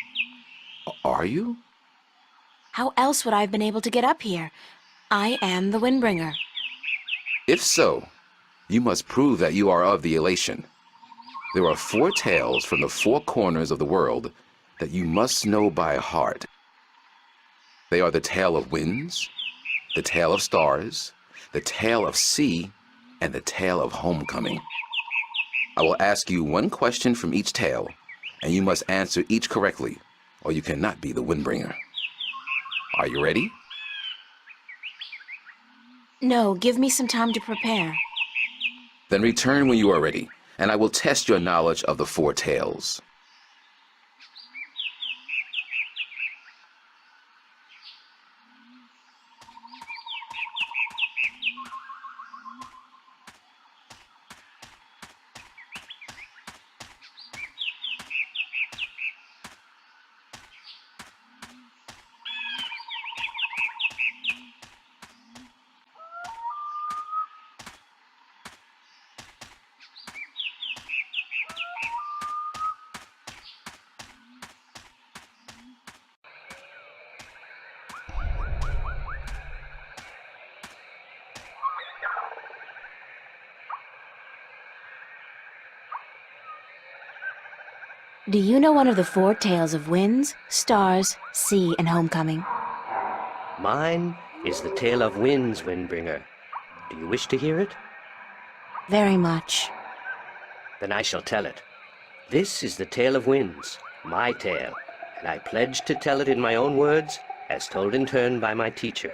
Are you? How else would I have been able to get up here? I am the Windbringer. If so, you must prove that you are of the Elation. There are 4 tales from the 4 corners of the world that you must know by heart. They are the tale of winds, the tale of stars, the tale of sea, and the tale of homecoming. I will ask you 1 question from each tale, and you must answer each correctly, or you cannot be the Windbringer. Are you ready? No, give me some time to prepare. Then return when you are ready, and I will test your knowledge of the 4 tales. Do you know one of the 4 tales of winds, stars, sea, and homecoming? Mine is the tale of winds, Windbringer. Do you wish to hear it? Very much. Then I shall tell it. This is the tale of winds, my tale, and I pledge to tell it in my own words, as told in turn by my teacher.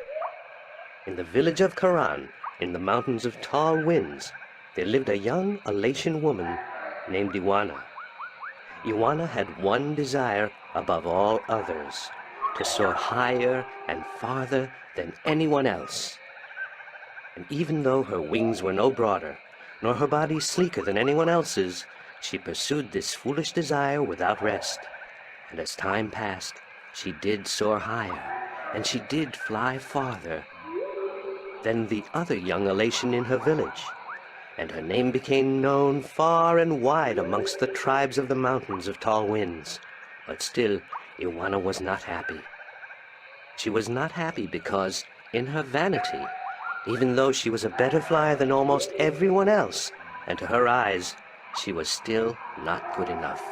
In the village of Karan, in the mountains of tall winds, there lived a young Elation woman named Iwana. Iwana had one desire above all others, to soar higher and farther than anyone else. And even though her wings were no broader, nor her body sleeker than anyone else's, she pursued this foolish desire without rest. And as time passed, she did soar higher, and she did fly farther than the other young Elation in her village. And her name became known far and wide amongst the tribes of the mountains of tall winds. But still, Iwana was not happy. She was not happy because, in her vanity, even though she was a better flyer than almost everyone else, and to her eyes, she was still not good enough.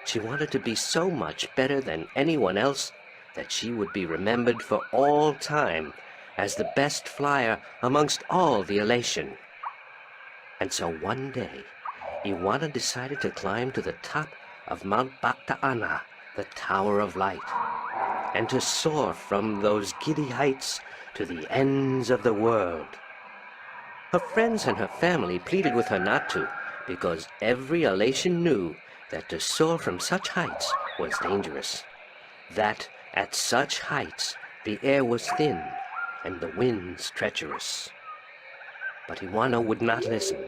She wanted to be so much better than anyone else that she would be remembered for all time as the best flyer amongst all the Elation. And so one day, Iwana decided to climb to the top of Mount Bakta'ana, the Tower of Light, and to soar from those giddy heights to the ends of the world. Her friends and her family pleaded with her not to, because every Elation knew that to soar from such heights was dangerous, that at such heights the air was thin and the winds treacherous. But Iwana would not listen,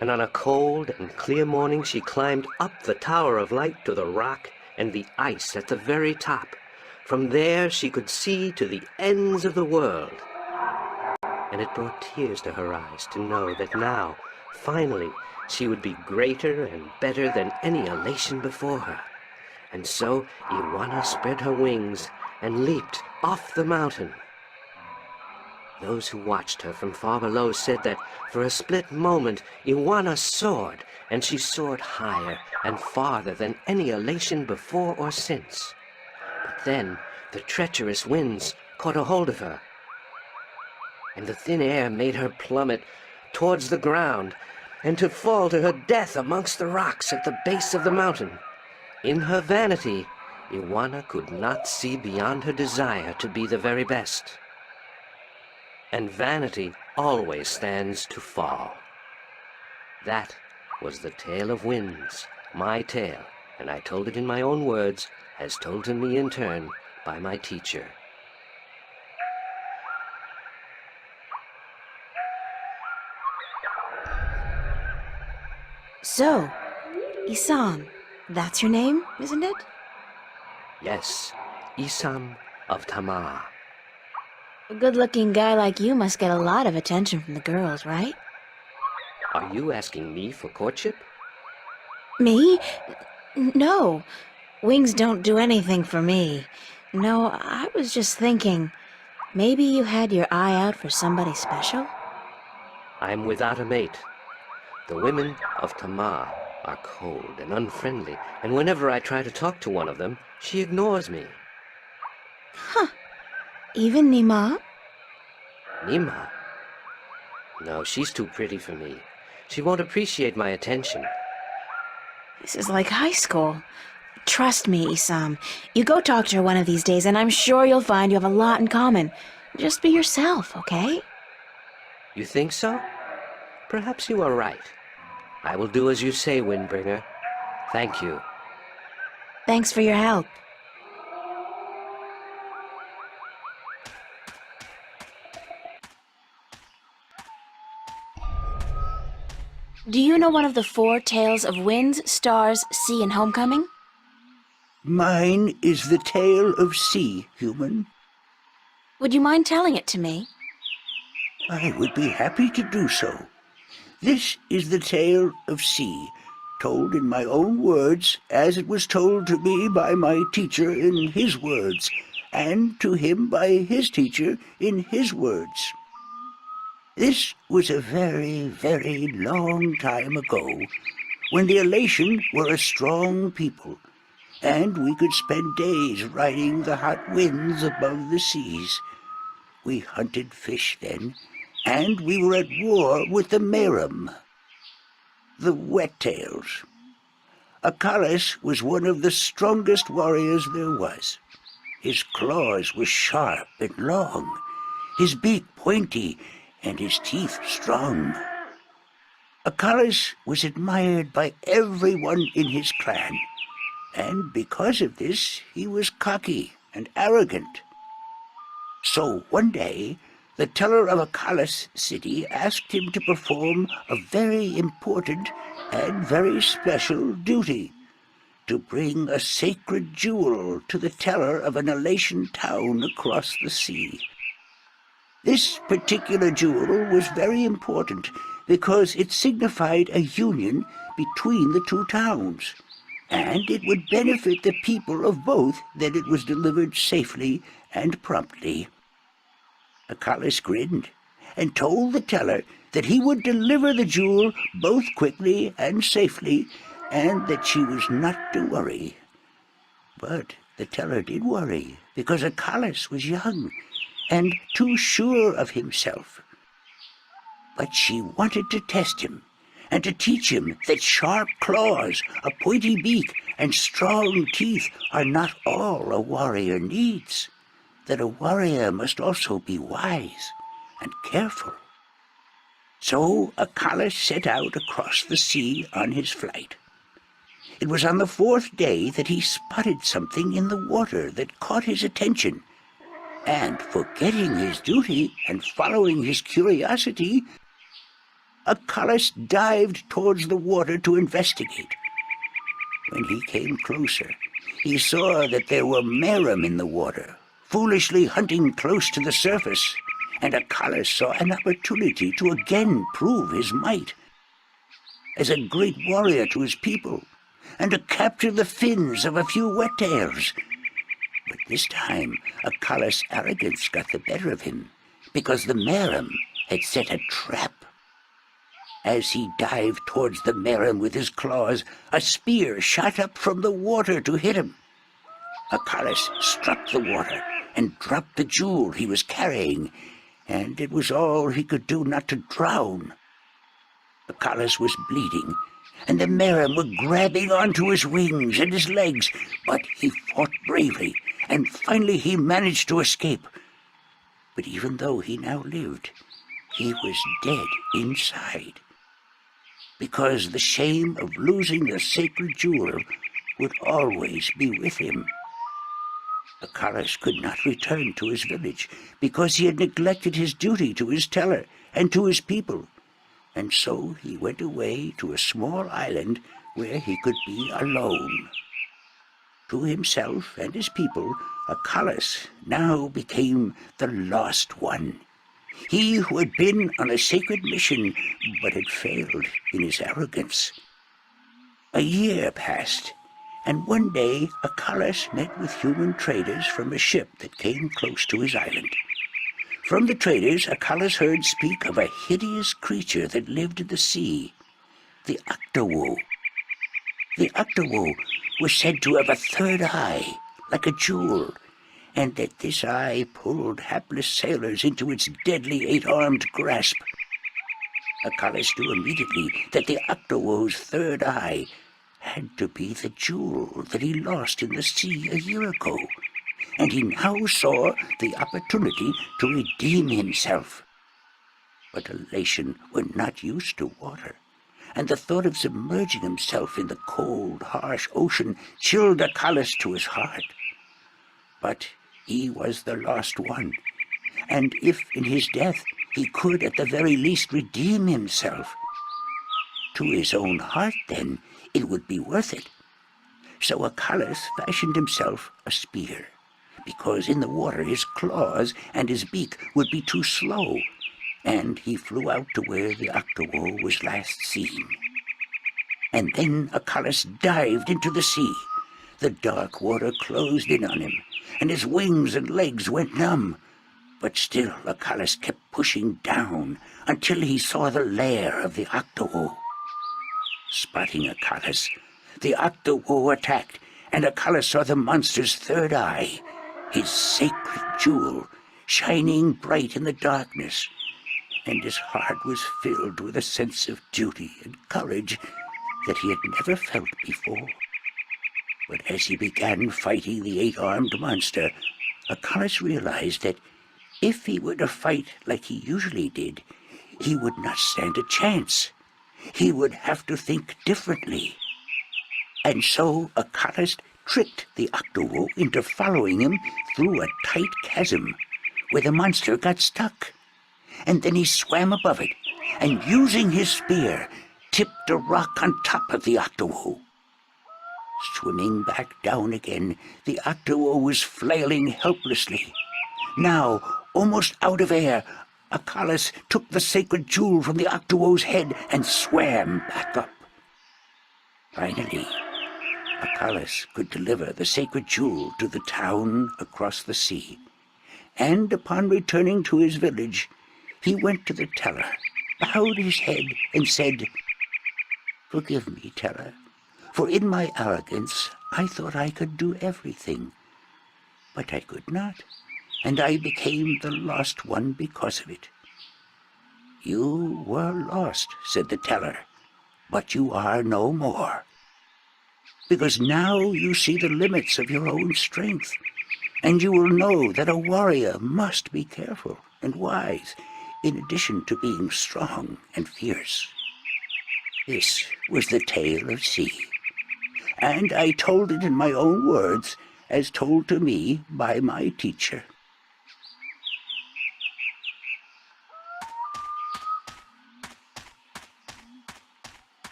and on a cold and clear morning she climbed up the Tower of Light to the rock and the ice at the very top. From there she could see to the ends of the world. And it brought tears to her eyes to know that now, finally, she would be greater and better than any Elation before her. And so Iwana spread her wings and leaped off the mountain. Those who watched her from far below said that for a split moment Iwana soared, and she soared higher and farther than any Elation before or since. But then the treacherous winds caught a hold of her, and the thin air made her plummet towards the ground, and to fall to her death amongst the rocks at the base of the mountain. In her vanity, Iwana could not see beyond her desire to be the very best. And vanity always stands to fall. That was the tale of winds, my tale, and I told it in my own words, as told to me in turn by my teacher. So, Isam, that's your name, isn't it? Yes, Isam of Tamar. A good-looking guy like you must get a lot of attention from the girls, right? Are you asking me for courtship? Me? No. Wings don't do anything for me. No, I was just thinking, maybe you had your eye out for somebody special? I'm without a mate. The women of Tamar are cold and unfriendly, and whenever I try to talk to one of them, she ignores me. Huh. Even Nima? Nima? No, she's too pretty for me. She won't appreciate my attention. This is like high school. Trust me, Isam. You go talk to her one of these days, and I'm sure you'll find you have a lot in common. Just be yourself, okay? You think so? Perhaps you are right. I will do as you say, Windbringer. Thank you. Thanks for your help. Do you know one of the 4 tales of winds, stars, sea, and homecoming? Mine is the tale of sea, human. Would you mind telling it to me? I would be happy to do so. This is the tale of sea, told in my own words, as it was told to me by my teacher in his words, and to him by his teacher in his words. This was a very, very long time ago, when the Elation were a strong people, and we could spend days riding the hot winds above the seas. We hunted fish then, and we were at war with the Merum, the Wet-tails. Achilles was one of the strongest warriors there was. His claws were sharp and long, his beak pointy, and his teeth strong. Achilles was admired by everyone in his clan, and because of this he was cocky and arrogant. So one day, the teller of Achilles' city asked him to perform a very important and very special duty, to bring a sacred jewel to the teller of an Elation town across the sea. This particular jewel was very important because it signified a union between the 2 towns, and it would benefit the people of both that it was delivered safely and promptly. Achilles grinned and told the teller that he would deliver the jewel both quickly and safely, and that she was not to worry. But the teller did worry, because Achilles was young and too sure of himself. But she wanted to test him, and to teach him that sharp claws, a pointy beak, and strong teeth are not all a warrior needs, that a warrior must also be wise and careful. So Achilles set out across the sea on his flight. It was on the 4th day that he spotted something in the water that caught his attention, and forgetting his duty and following his curiosity, Achilles dived towards the water to investigate. When he came closer, he saw that there were Merum in the water, foolishly hunting close to the surface, and Achilles saw an opportunity to again prove his might as a great warrior to his people, and to capture the fins of a few Wet-tails. But this time, Achilles' arrogance got the better of him, because the Merum had set a trap. As he dived towards the Merum with his claws, a spear shot up from the water to hit him. Achilles struck the water and dropped the jewel he was carrying, and it was all he could do not to drown. Achilles was bleeding, and the Merum were grabbing onto his wings and his legs, but he fought bravely, and finally he managed to escape. But even though he now lived, he was dead inside, because the shame of losing the sacred jewel would always be with him. Achilles could not return to his village, because he had neglected his duty to his teller and to his people, and so he went away to a small island where he could be alone. To himself and his people, Achilles now became the lost one. He who had been on a sacred mission, but had failed in his arrogance. A year passed, and one day Acalas met with human traders from a ship that came close to his island. From the traders, Acalas heard speak of a hideous creature that lived in the sea, the Octowo. The Octowo was said to have a third eye, like a jewel, and that this eye pulled hapless sailors into its deadly eight-armed grasp. Acalas knew immediately that the Octowo's third eye had to be the jewel that he lost in the sea a year ago, and he now saw the opportunity to redeem himself. But Elation was not used to water, and the thought of submerging himself in the cold, harsh ocean chilled Acalas to his heart. But he was the lost one, and if in his death he could at the very least redeem himself, to his own heart then it would be worth it. So Acalas fashioned himself a spear, because in the water his claws and his beak would be too slow, and he flew out to where the Octowo was last seen. And then Acalas dived into the sea. The dark water closed in on him, and his wings and legs went numb. But still Acalas kept pushing down until he saw the lair of the Octowo. Spotting Acalas, the Octowo attacked, and Acalas saw the monster's third eye, his sacred jewel, shining bright in the darkness, and his heart was filled with a sense of duty and courage that he had never felt before. But as he began fighting the eight-armed monster, Acalas realized that if he were to fight like he usually did, he would not stand a chance. He would have to think differently. And so Acalas tricked the Octowo into following him through a tight chasm where the monster got stuck. And then he swam above it, and using his spear, tipped a rock on top of the Octowo. Swimming back down again, the Octowo was flailing helplessly. Now, almost out of air, Acalas took the sacred jewel from the Octowo's head and swam back up. Finally, Acalas could deliver the sacred jewel to the town across the sea, and upon returning to his village, he went to the teller, bowed his head, and said, "Forgive me, teller, for in my arrogance I thought I could do everything. But I could not, and I became the lost one because of it." "You were lost," said the teller, "but you are no more. Because now you see the limits of your own strength, and you will know that a warrior must be careful and wise, in addition to being strong and fierce." This was the tale of C, and I told it in my own words, as told to me by my teacher.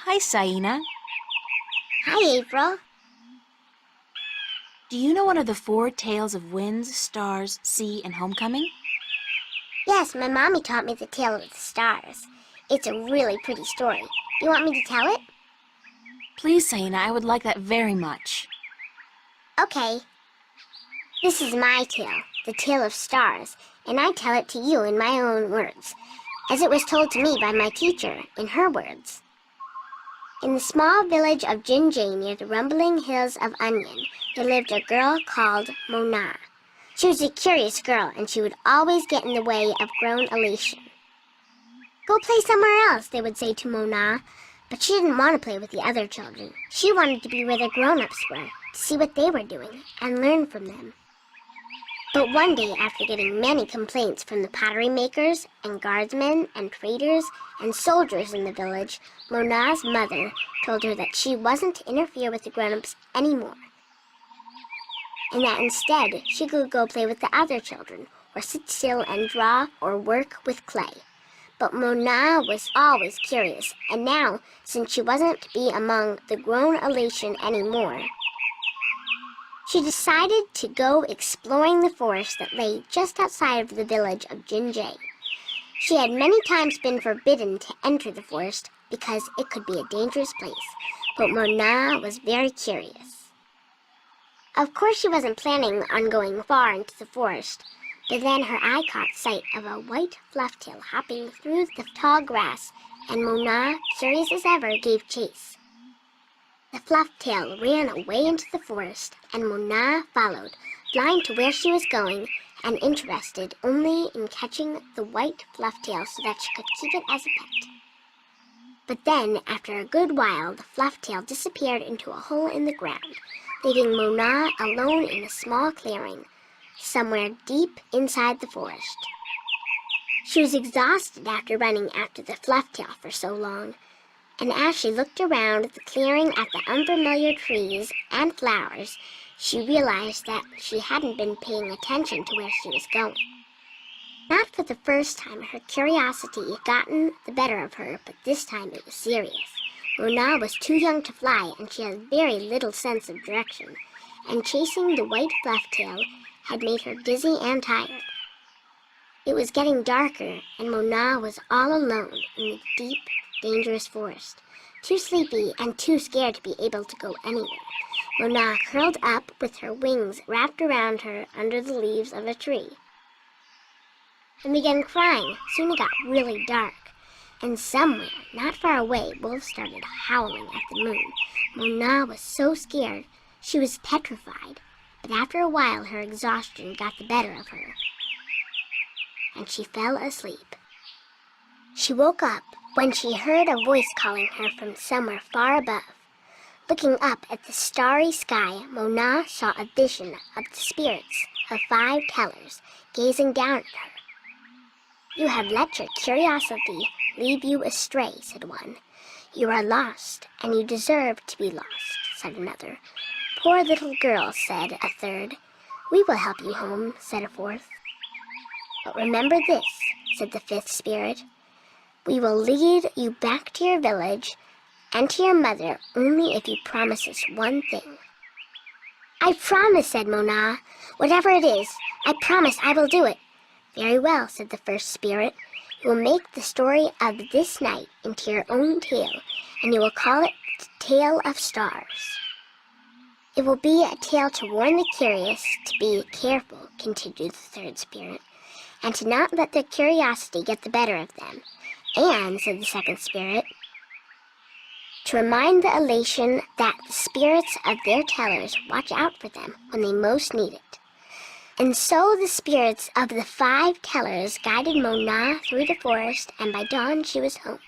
Hi, Saina. Hi, April. Do you know one of the 4 tales of winds, stars, sea, and homecoming? Yes, my mommy taught me the tale of the stars. It's a really pretty story. You want me to tell it? Please, Saina, I would like that very much. Okay. This is my tale, the tale of stars, and I tell it to you in my own words, as it was told to me by my teacher in her words. In the small village of Jinjay near the rumbling hills of Onion, there lived a girl called Mona. She was a curious girl, and she would always get in the way of grown Elation. "Go play somewhere else," they would say to Mona, but she didn't want to play with the other children. She wanted to be where the grown-ups were, to see what they were doing, and learn from them. But one day, after getting many complaints from the pottery makers and guardsmen and traders and soldiers in the village, Mona's mother told her that she wasn't to interfere with the grown-ups anymore, and that instead she could go play with the other children, or sit still and draw or work with clay. But Mona was always curious, and now, since she wasn't to be among the grown elation anymore, she decided to go exploring the forest that lay just outside of the village of Jinjay. She had many times been forbidden to enter the forest because it could be a dangerous place, but Mona was very curious. Of course she wasn't planning on going far into the forest, but then her eye caught sight of a white flufftail hopping through the tall grass, and Mona, curious as ever, gave chase. The flufftail ran away into the forest, and Mona followed, blind to where she was going, and interested only in catching the white flufftail so that she could keep it as a pet. But then, after a good while, the flufftail disappeared into a hole in the ground, leaving Mona alone in a small clearing, somewhere deep inside the forest. She was exhausted after running after the flufftail for so long, and as she looked around the clearing at the unfamiliar trees and flowers, she realized that she hadn't been paying attention to where she was going. Not for the first time her curiosity had gotten the better of her, but this time it was serious. Mona was too young to fly, and she had very little sense of direction, and chasing the white flufftail had made her dizzy and tired. It was getting darker, and Mona was all alone in the deep, dangerous forest, too sleepy and too scared to be able to go anywhere. Mona curled up with her wings wrapped around her under the leaves of a tree and began crying. Soon it got really dark, and somewhere, not far away, wolves started howling at the moon. Mona was so scared she was petrified, but after a while her exhaustion got the better of her, and she fell asleep. She woke up when she heard a voice calling her from somewhere far above. Looking up at the starry sky, Mona saw a vision of the spirits of 5 tellers gazing down at her. "You have let your curiosity lead you astray," said one. "You are lost, and you deserve to be lost," said another. "Poor little girl," said a third. "We will help you home," said a fourth. "But remember this," said the 5th spirit. "We will lead you back to your village and to your mother only if you promise us one thing." "I promise," said Mona. "Whatever it is, I promise I will do it." "Very well," said the 1st spirit. "You will make the story of this night into your own tale, and you will call it the Tale of Stars." "It will be a tale to warn the curious to be careful," continued the 3rd spirit, "and to not let their curiosity get the better of them. And," said the 2nd spirit, "to remind the elation that the spirits of their tellers watch out for them when they most need it." And so the spirits of the 5 tellers guided Mona through the forest, and by dawn she was home.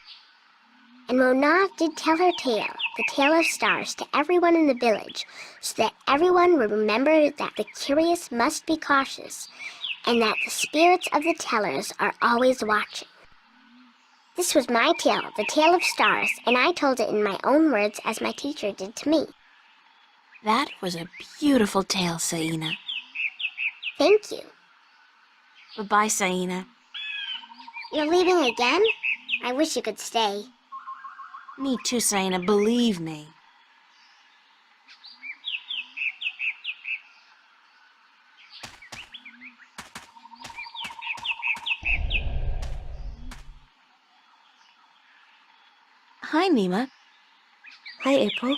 And Mona did tell her tale, the Tale of Stars, to everyone in the village, so that everyone would remember that the curious must be cautious, and that the spirits of the tellers are always watching. This was my tale, the Tale of Stars, and I told it in my own words as my teacher did to me. That was a beautiful tale, Saina. Thank you. Goodbye, Saina. You're leaving again? I wish you could stay. Me too, Saina, believe me. Hi, Nima. Hi, April.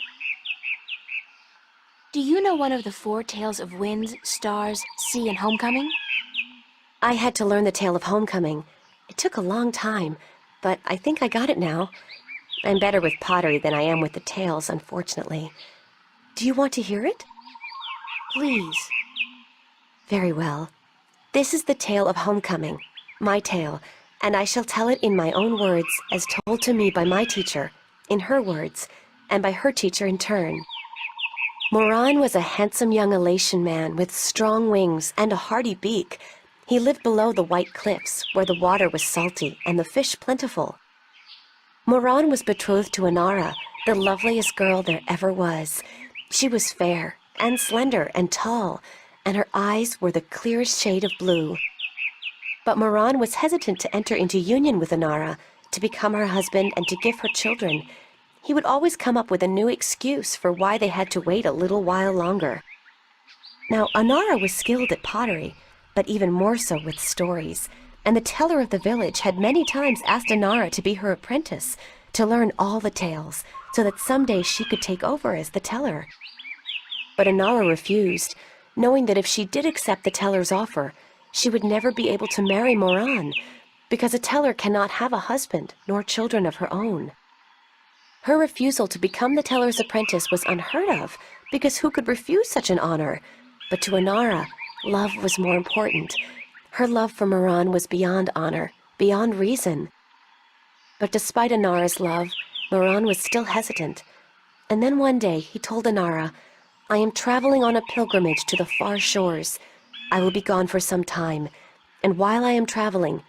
Do you know one of the 4 tales of winds, stars, sea, and homecoming? I had to learn the tale of homecoming. It took a long time, but I think I got it now. I'm better with pottery than I am with the tales, unfortunately. Do you want to hear it? Please. Very well. This is the tale of homecoming, my tale, and I shall tell it in my own words as told to me by my teacher, in her words, and by her teacher in turn. Moran was a handsome young Elation man with strong wings and a hardy beak. He lived below the white cliffs, where the water was salty and the fish plentiful. Moran was betrothed to Inara, the loveliest girl there ever was. She was fair and slender and tall, and her eyes were the clearest shade of blue. But Moran was hesitant to enter into union with Inara, to become her husband and to give her children. He would always come up with a new excuse for why they had to wait a little while longer. Now, Inara was skilled at pottery, but even more so with stories, and the teller of the village had many times asked Inara to be her apprentice, to learn all the tales, so that someday she could take over as the teller. But Inara refused, knowing that if she did accept the teller's offer, she would never be able to marry Moran, because a teller cannot have a husband nor children of her own. Her refusal to become the teller's apprentice was unheard of, because who could refuse such an honor? But to Inara, love was more important. Her love for Moran was beyond honor, beyond reason. But despite Inara's love, Moran was still hesitant. And then one day he told Inara, "I am traveling on a pilgrimage to the far shores. I will be gone for some time, and while I am traveling,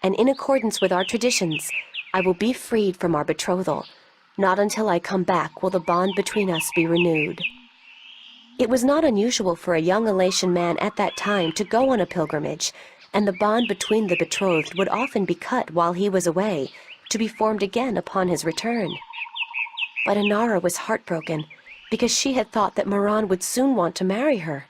and in accordance with our traditions, I will be freed from our betrothal. Not until I come back will the bond between us be renewed." It was not unusual for a young Elation man at that time to go on a pilgrimage, and the bond between the betrothed would often be cut while he was away, to be formed again upon his return. But Inara was heartbroken, because she had thought that Moran would soon want to marry her.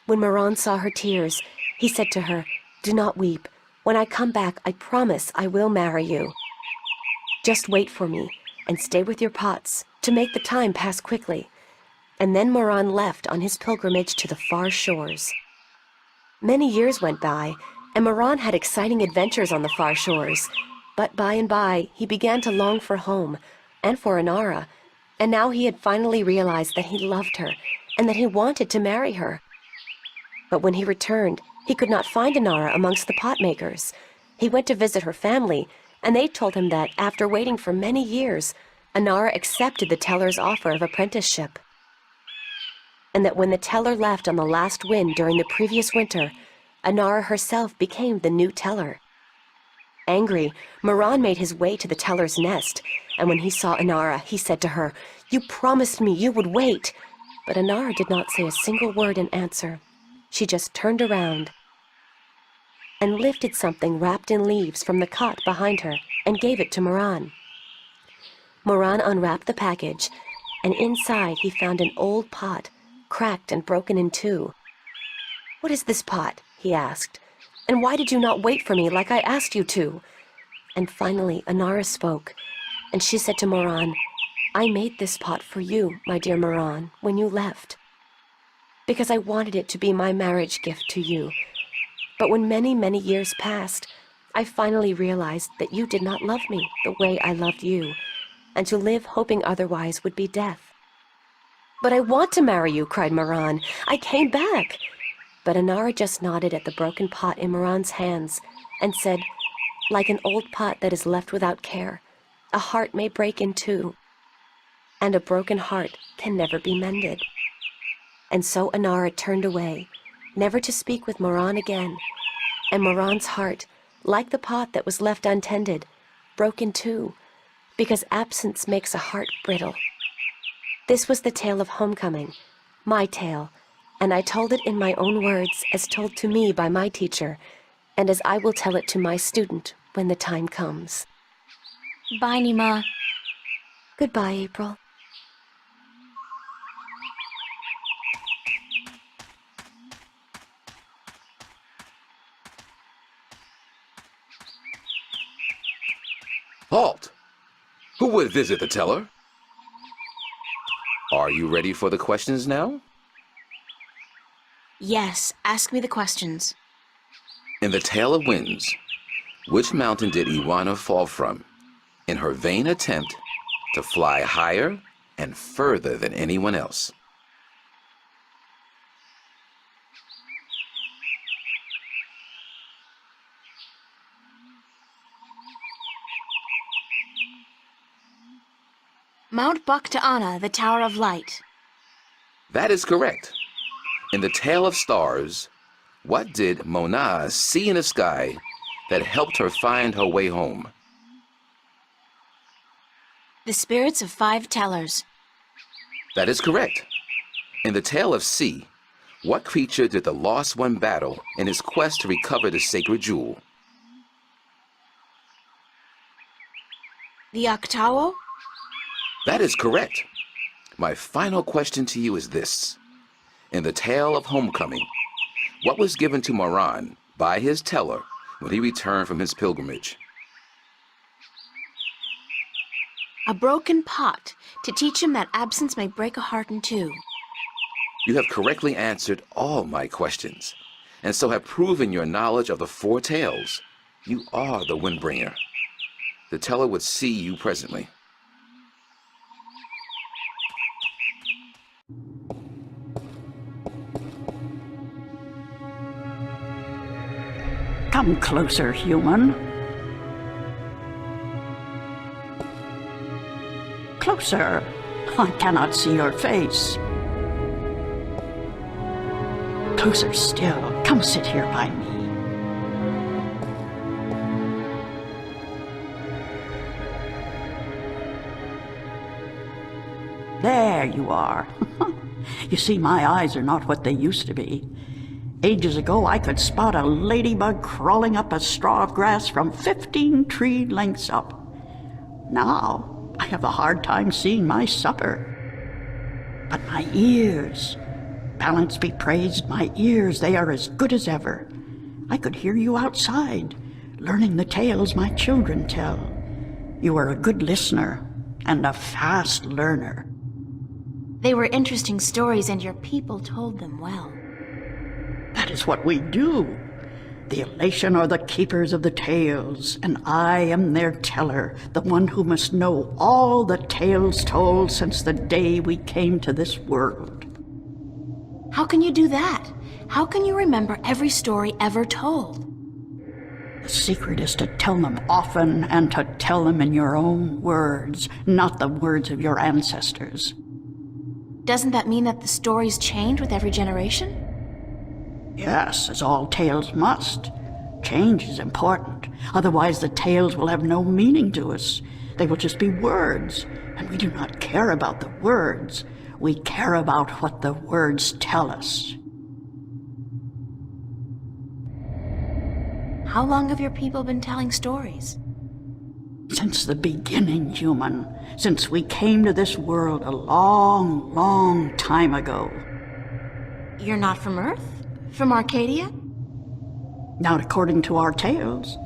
When Moran saw her tears, he said to her, "Do not weep. When I come back, I promise I will marry you. Just wait for me, and stay with your pots, to make the time pass quickly." And then Moran left on his pilgrimage to the far shores. Many years went by, and Moran had exciting adventures on the far shores. But by and by, he began to long for home, and for Inara, and now he had finally realized that he loved her, and that he wanted to marry her. But when he returned, he could not find Inara amongst the pot makers. He went to visit her family, and they told him that, after waiting for many years, Inara accepted the teller's offer of apprenticeship. And that when the teller left on the last wind during the previous winter, Inara herself became the new teller. Angry, Moran made his way to the teller's nest, and when he saw Inara, he said to her, "You promised me you would wait." But Inara did not say a single word in answer. She just turned around and lifted something wrapped in leaves from the cot behind her and gave it to Moran. Moran unwrapped the package, and inside he found an old pot, cracked and broken in two. "What is this pot?" he asked. "And why did you not wait for me like I asked you to?" And finally Inara spoke, and she said to Moran, "I made this pot for you, my dear Moran, when you left, because I wanted it to be my marriage gift to you. But when many, many years passed, I finally realized that you did not love me the way I loved you, and to live hoping otherwise would be death." "But I want to marry you," cried Moran. "I came back." But Inara just nodded at the broken pot in Moran's hands and said, "Like an old pot that is left without care, a heart may break in two, and a broken heart can never be mended." And so Inara turned away, never to speak with Moran again, and Moran's heart, like the pot that was left untended, broke in two, because absence makes a heart brittle. This was the tale of homecoming, my tale, and I told it in my own words as told to me by my teacher, and as I will tell it to my student when the time comes. Bye, Nima. Goodbye, April. Halt! Who would visit the teller? Are you ready for the questions now? Yes, ask me the questions. In the Tale of Winds, which mountain did Iwana fall from in her vain attempt to fly higher and further than anyone else? Mount Bakta'ana, the Tower of Light. That is correct. In the Tale of Stars, what did Mona see in the sky that helped her find her way home? The spirits of 5 tellers. That is correct. In the Tale of Sea, what creature did the Lost One battle in his quest to recover the sacred jewel? The Octawo? That is correct. My final question to you is this. In the Tale of Homecoming, what was given to Moran by his teller when he returned from his pilgrimage? A broken pot to teach him that absence may break a heart in two. You have correctly answered all my questions, and so have proven your knowledge of the 4 tales. You are the Windbringer. The teller would see you presently. Come closer, human. Closer. I cannot see your face. Closer still. Come sit here by me. There you are. You see, my eyes are not what they used to be. Ages ago, I could spot a ladybug crawling up a straw of grass from 15 tree lengths up. Now, I have a hard time seeing my supper. But my ears, balance be praised, my ears, they are as good as ever. I could hear you outside, learning the tales my children tell. You are a good listener and a fast learner. They were interesting stories, and your people told them well. That is what we do. The elation are the keepers of the tales, and I am their teller, the one who must know all the tales told since the day we came to this world. How can you do that? How can you remember every story ever told? The secret is to tell them often and to tell them in your own words, not the words of your ancestors. Doesn't that mean that the stories change with every generation? Yes, as all tales must. Change is important. Otherwise the tales will have no meaning to us. They will just be words, and we do not care about the words. We care about what the words tell us. How long have your people been telling stories? Since the beginning, human. Since we came to this world a long, long time ago. You're not from Earth? From Arcadia? Not according to our tales.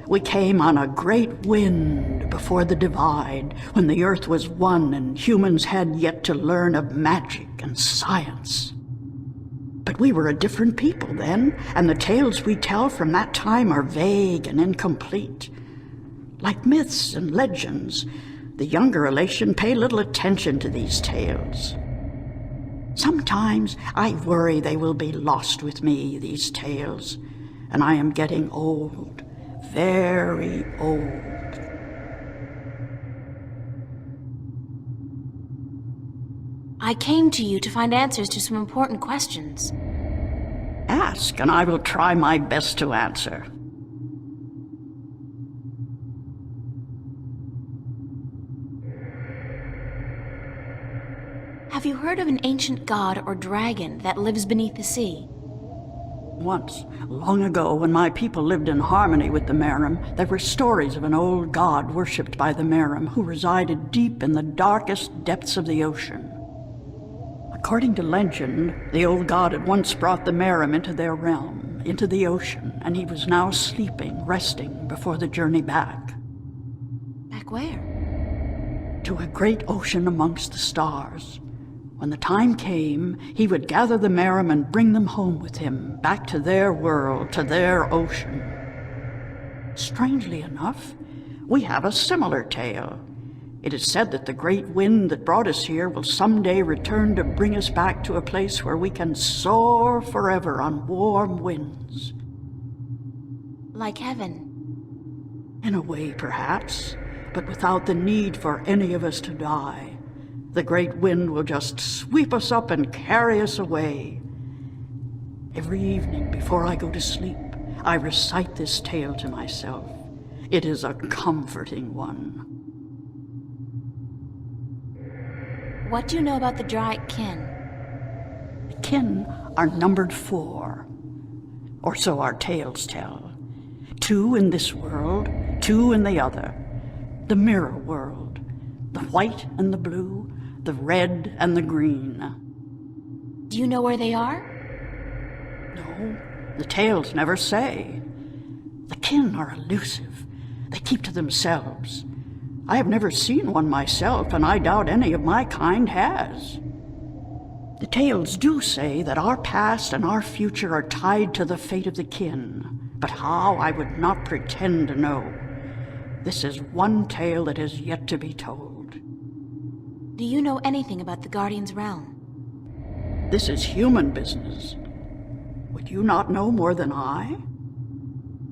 We came on a great wind before the divide, when the earth was one and humans had yet to learn of magic and science. But we were a different people then, and the tales we tell from that time are vague and incomplete. Like myths and legends, the younger elation pay little attention to these tales. Sometimes I worry they will be lost with me, these tales, and I am getting old, very old. I came to you to find answers to some important questions. Ask, and I will try my best to answer. Have you heard of an ancient god or dragon that lives beneath the sea? Once, long ago, when my people lived in harmony with the Merim, there were stories of an old god worshipped by the Merim who resided deep in the darkest depths of the ocean. According to legend, the old god had once brought the Merim into their realm, into the ocean, and he was now sleeping, resting before the journey back. Back where? To a great ocean amongst the stars. When the time came, he would gather the Merim and bring them home with him, back to their world, to their ocean. Strangely enough, we have a similar tale. It is said that the great wind that brought us here will someday return to bring us back to a place where we can soar forever on warm winds. Like heaven. In a way, perhaps, but without the need for any of us to die. The great wind will just sweep us up and carry us away. Every evening before I go to sleep, I recite this tale to myself. It is a comforting one. What do you know about the Dryac kin? The kin are numbered 4, or so our tales tell. 2 in this world, 2 in the other. The mirror world, the white and the blue, the red and the green. Do you know where they are? No, the tales never say. The kin are elusive. They keep to themselves. I have never seen one myself, and I doubt any of my kind has. The tales do say that our past and our future are tied to the fate of the kin, but how I would not pretend to know. This is one tale that is yet to be told. Do you know anything about the Guardian's realm? This is human business. Would you not know more than I?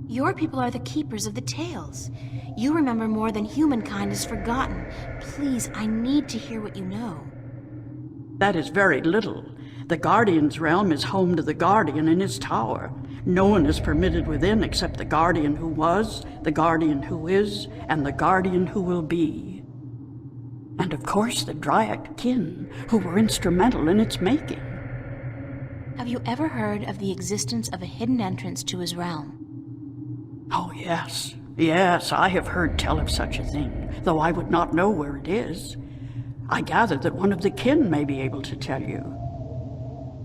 Your people are the keepers of the tales. You remember more than humankind has forgotten. Please, I need to hear what you know. That is very little. The Guardian's realm is home to the Guardian in his tower. No one is permitted within except the Guardian who was, the Guardian who is, and the Guardian who will be. And of course the Dryac kin, who were instrumental in its making. Have you ever heard of the existence of a hidden entrance to his realm? Oh, yes. Yes, I have heard tell of such a thing, though I would not know where it is. I gather that one of the kin may be able to tell you.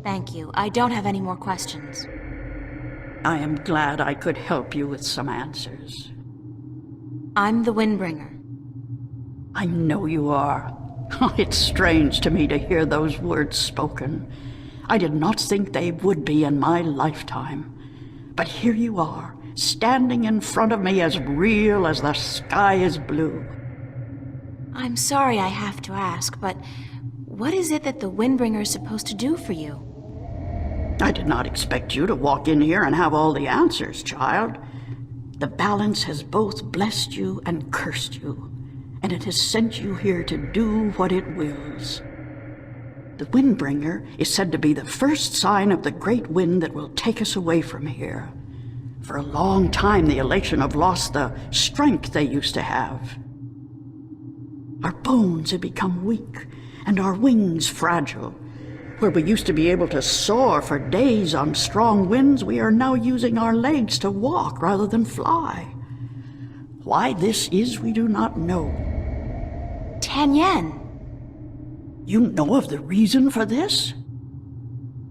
Thank you. I don't have any more questions. I am glad I could help you with some answers. I'm the Windbringer. I know you are. It's strange to me to hear those words spoken. I did not think they would be in my lifetime. But here you are, standing in front of me as real as the sky is blue. I'm sorry I have to ask, but what is it that the Windbringer is supposed to do for you? I did not expect you to walk in here and have all the answers, child. The balance has both blessed you and cursed you, and it has sent you here to do what it wills. The Windbringer is said to be the first sign of the great wind that will take us away from here. For a long time, the Elation have lost the strength they used to have. Our bones have become weak, and our wings fragile. Where we used to be able to soar for days on strong winds, we are now using our legs to walk rather than fly. Why this is, we do not know. Tanyan! You know of the reason for this?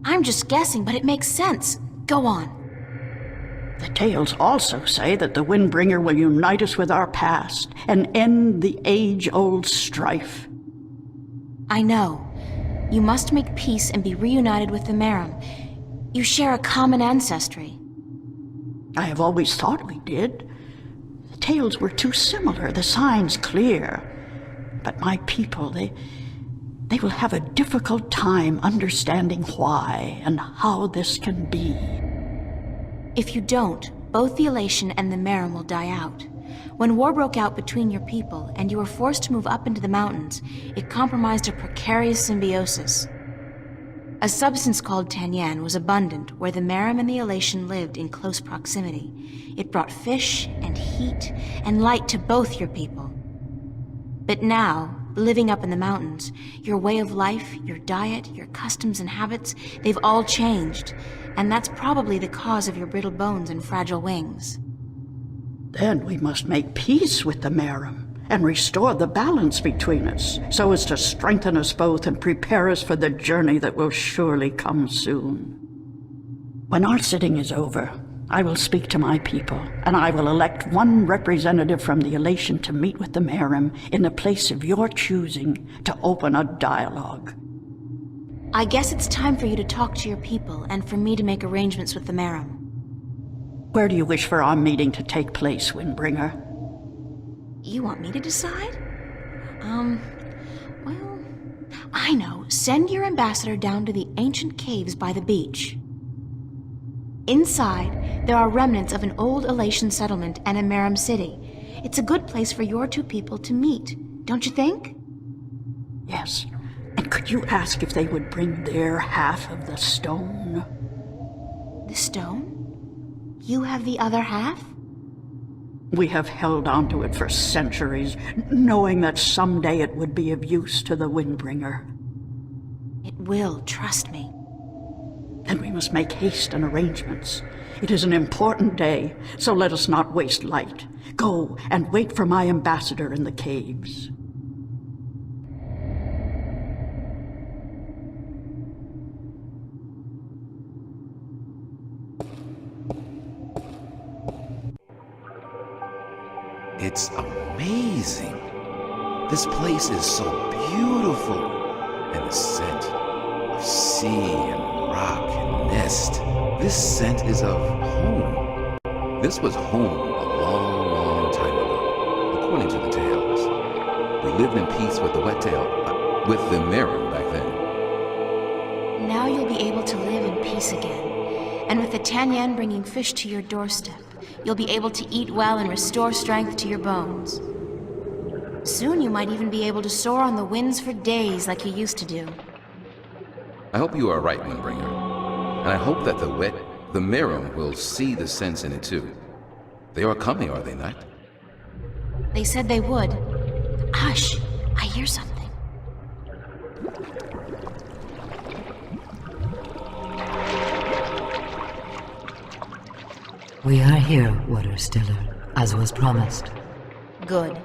I'm just guessing, but it makes sense. Go on. The tales also say that the Windbringer will unite us with our past and end the age-old strife. I know. You must make peace and be reunited with the Merim. You share a common ancestry. I have always thought we did. The tales were too similar, the signs clear. But my people, they will have a difficult time understanding why and how this can be. If you don't, both the Elation and the Merim will die out. When war broke out between your people and you were forced to move up into the mountains, it compromised a precarious symbiosis. A substance called Tanyan was abundant where the Merim and the Elation lived in close proximity. It brought fish and heat and light to both your people. But now, living up in the mountains, your way of life, your diet, your customs and habits, they've all changed, and that's probably the cause of your brittle bones and fragile wings. Then we must make peace with the Merim and restore the balance between us, so as to strengthen us both and prepare us for the journey that will surely come soon. When our sitting is over, I will speak to my people, and I will elect one representative from the Elation to meet with the Merim in the place of your choosing to open a dialogue. I guess it's time for you to talk to your people and for me to make arrangements with the Merim. Where do you wish for our meeting to take place, Windbringer? You want me to decide? Well, I know. Send your ambassador down to the ancient caves by the beach. Inside, there are remnants of an old Elation settlement and a Merim city. It's a good place for your two people to meet, don't you think? Yes. And could you ask if they would bring their half of the stone? The stone? You have the other half? We have held on to it for centuries, knowing that someday it would be of use to the Windbringer. It will, trust me. Then we must make haste and arrangements. It is an important day, so let us not waste light. Go and wait for my ambassador in the caves. It's amazing. This place is so beautiful. And the scent of sea and rock and nest. This scent is of home. This was home a long, long time ago, according to the tales. We lived in peace with the wet-tail, with the Merim back then. Now you'll be able to live in peace again. And with the Tanyan bringing fish to your doorstep, you'll be able to eat well and restore strength to your bones. Soon you might even be able to soar on the winds for days like you used to do. I hope you are right, Windbringer. And I hope that the Merim will see the sense in it too. They are coming, are they not? They said they would. Hush! I hear something. We are here, Water Stiller, as was promised. Good.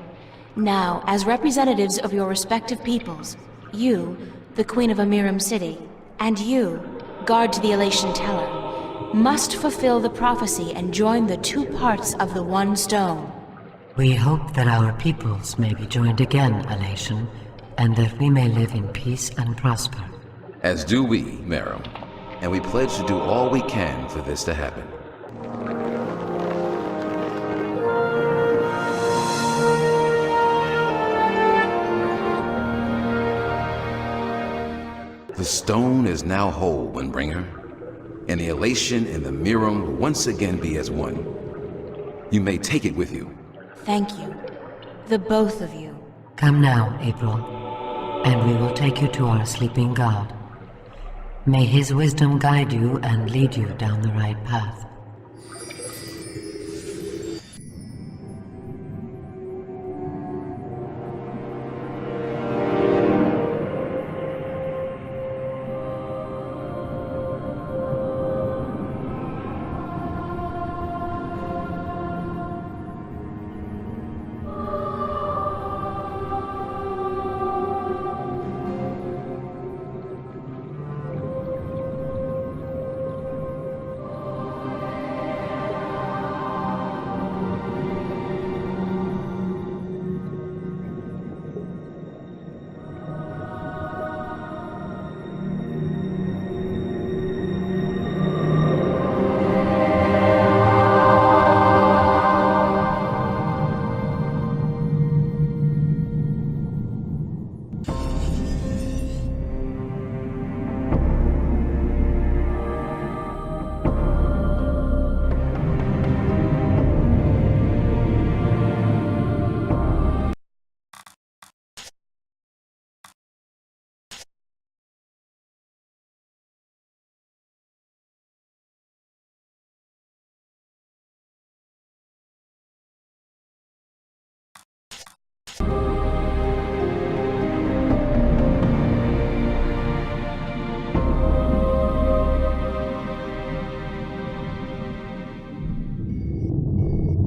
Now, as representatives of your respective peoples, you, the Queen of Amiram City, and you, guard to the Elation Teller, must fulfill the prophecy and join the two parts of the one stone. We hope that our peoples may be joined again, Elation, and that we may live in peace and prosper. As do we, Merim. And we pledge to do all we can for this to happen. The stone is now whole, Windbringer, and the Elation and the Merim will once again be as one. You may take it with you. Thank you. The both of you. Come now, April, and we will take you to our sleeping god. May his wisdom guide you and lead you down the right path.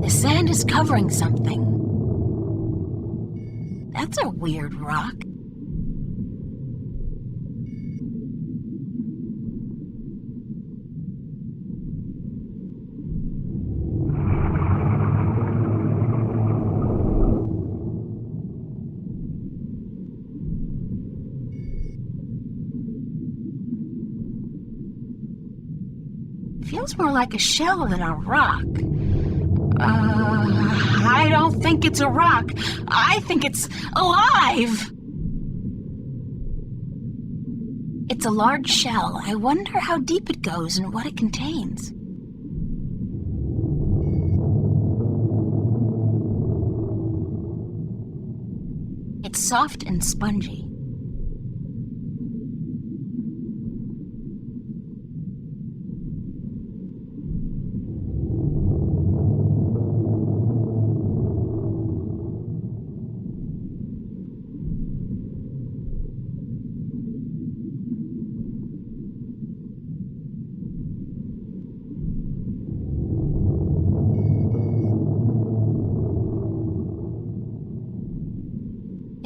The sand is covering something. That's a weird rock. Feels more like a shell than a rock. I don't think it's a rock. I think it's alive. It's a large shell. I wonder how deep it goes and what it contains. It's soft and spongy.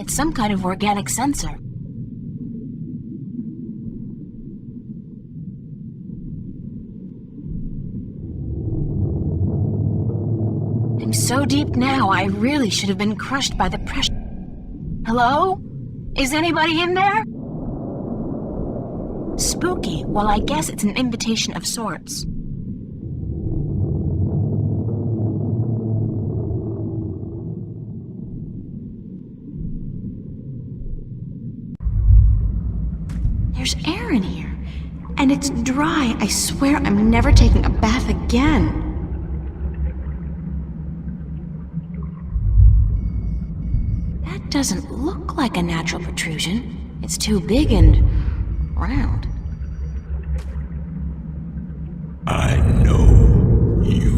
It's some kind of organic sensor. I'm so deep now, I really should have been crushed by the pressure. Hello? Is anybody in there? Spooky. Well, I guess it's an invitation of sorts. There's air in here. And it's dry. I swear I'm never taking a bath again. That doesn't look like a natural protrusion. It's too big and round. I know you.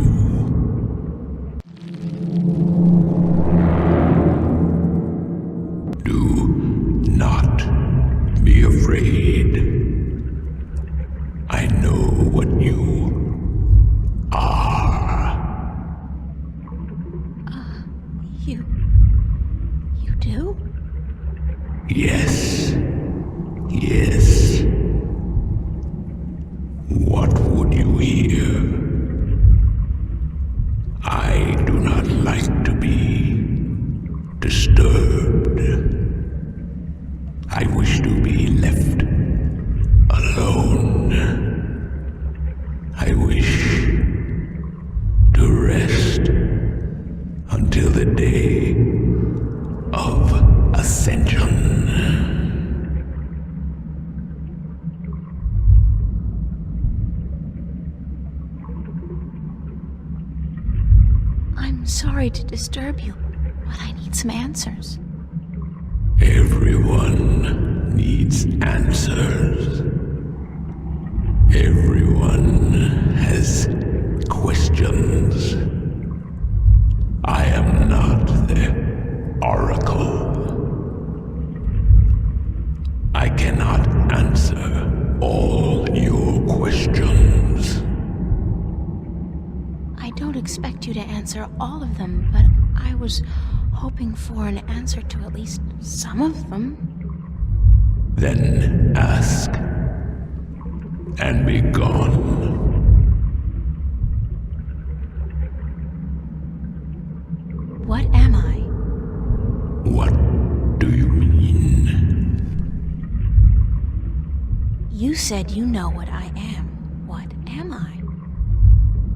Do not be afraid. I know what you are. You do? Yes. Yes. What would you hear? I do not like to be disturbed. I wish to be left alone. I wish to rest until the day of ascension. I'm sorry to disturb you, but I need some answers. Everyone needs answers. Everyone has questions. I am not the oracle. I cannot answer all your questions. I don't expect you to answer all of them, but I was hoping for an answer to at least some of them. Then ask and be gone. What am I? What do you mean? You said you know what I am. What am I?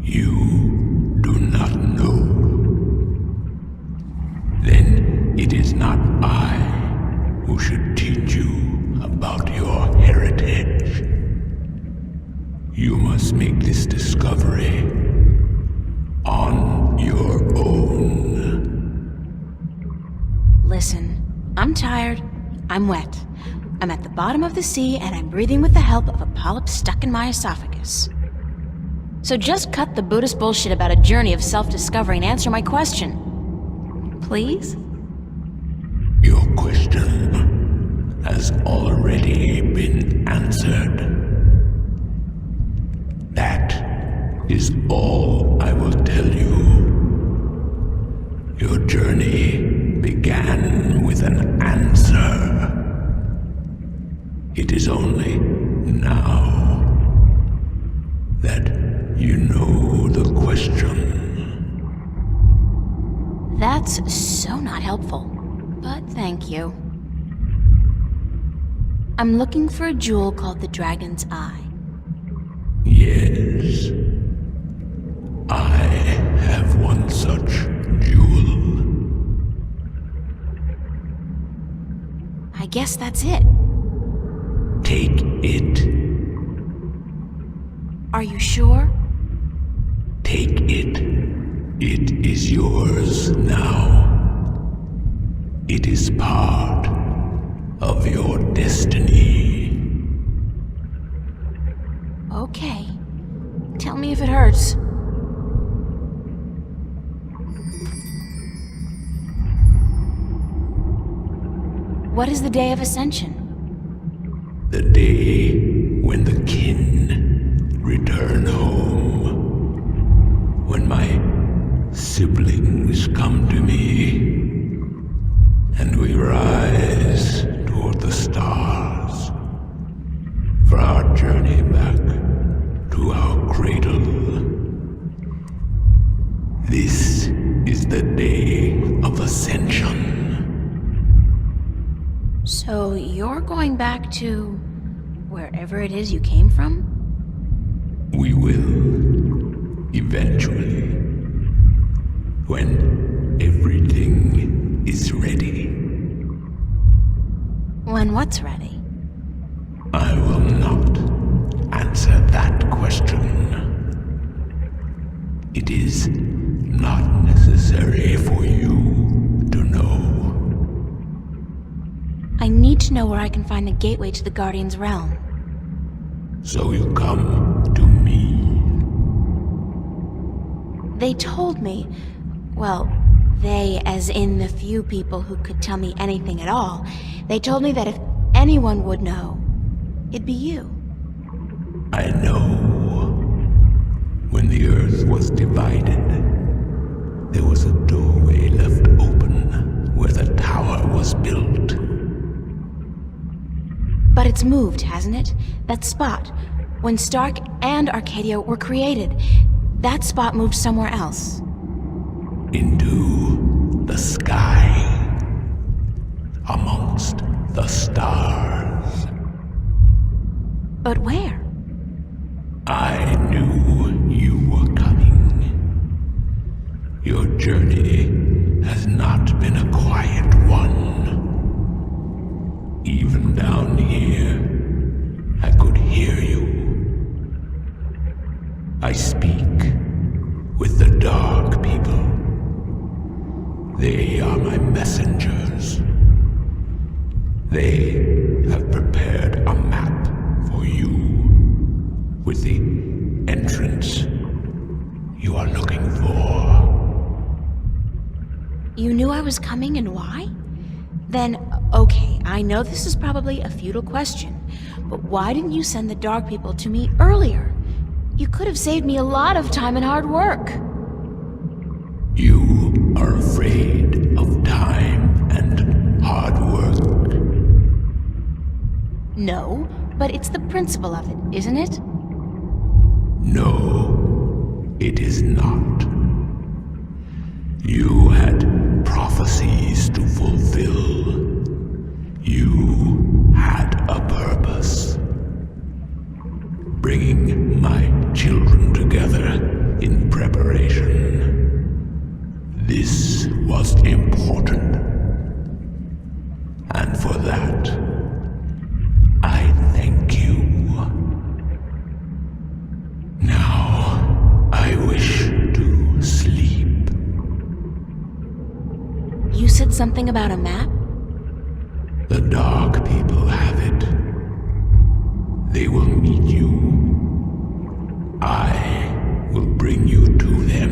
You do not know. Then it is not I who should teach you about your heritage. You must make this discovery on your own. Listen, I'm tired. I'm wet. I'm at the bottom of the sea, and I'm breathing with the help of a polyp stuck in my esophagus. So just cut the Buddhist bullshit about a journey of self-discovery and answer my question. Please? Your question has already been answered. That is all I will tell you. Your journey began with an answer. It is only now that you know the question. That's so not helpful, but thank you. I'm looking for a jewel called the Dragon's Eye. Yes, I have one such jewel. I guess that's it. Take it. Are you sure? Take it. It is yours now. It is part of your destiny. Okay. Tell me if it hurts. What is the day of Ascension? The day when the kin return home. When my siblings come to me and we rise This is the day of ascension. So you're going back to wherever it is you came from? We will, eventually, when everything is ready. When what's ready? I will not answer that question. It is not necessary for you to know. I need to know where I can find the gateway to the Guardian's realm. So you come to me. They told me, well, they as in the few people who could tell me anything at all, they told me that if anyone would know, it'd be you. I know. When the earth was divided, there was a doorway left open where the tower was built. But it's moved, hasn't it? That spot. When Stark and Arcadia were created, that spot moved somewhere else. Into the sky. Amongst the stars. But where? I knew you were coming. Your journey has not been a quiet one. Even down here, I could hear you. I speak with the dark people. They are my messengers. They have prepared a map for you with the entrance you are looking for. You knew I was coming and why? Then, okay, I know this is probably a futile question, but why didn't you send the Dark People to me earlier? You could have saved me a lot of time and hard work. You are afraid of time and hard work. No, but it's the principle of it, isn't it? No, it is not. You had prophecies to fulfill. You had a purpose. Bringing my children together in preparation. This was important. And for that, I thank you. Now, I wish to sleep. You said something about a map? The Dark People have it. They will meet you. I will bring you to them.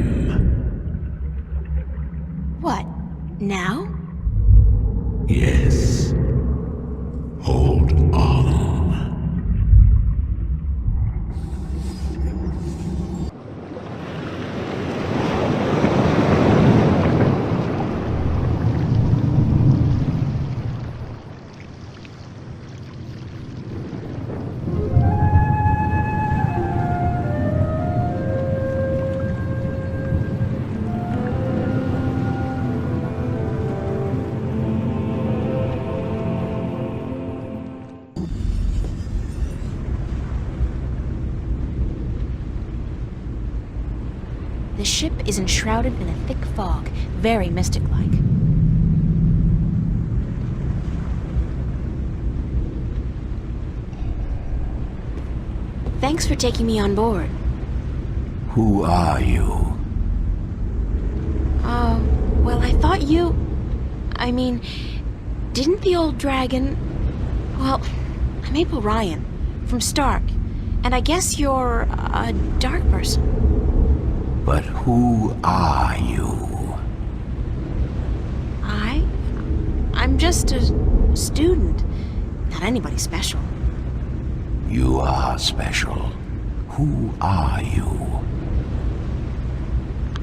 What, now? Yes. Hold on. The ship is enshrouded in a thick fog, very mystic-like. Thanks for taking me on board. Who are you? Well, I thought you... I mean, didn't the old dragon... Well, I'm April Ryan, from Stark, and I guess you're a dark person. But who are you? I'm just a student. Not anybody special. You are special. Who are you?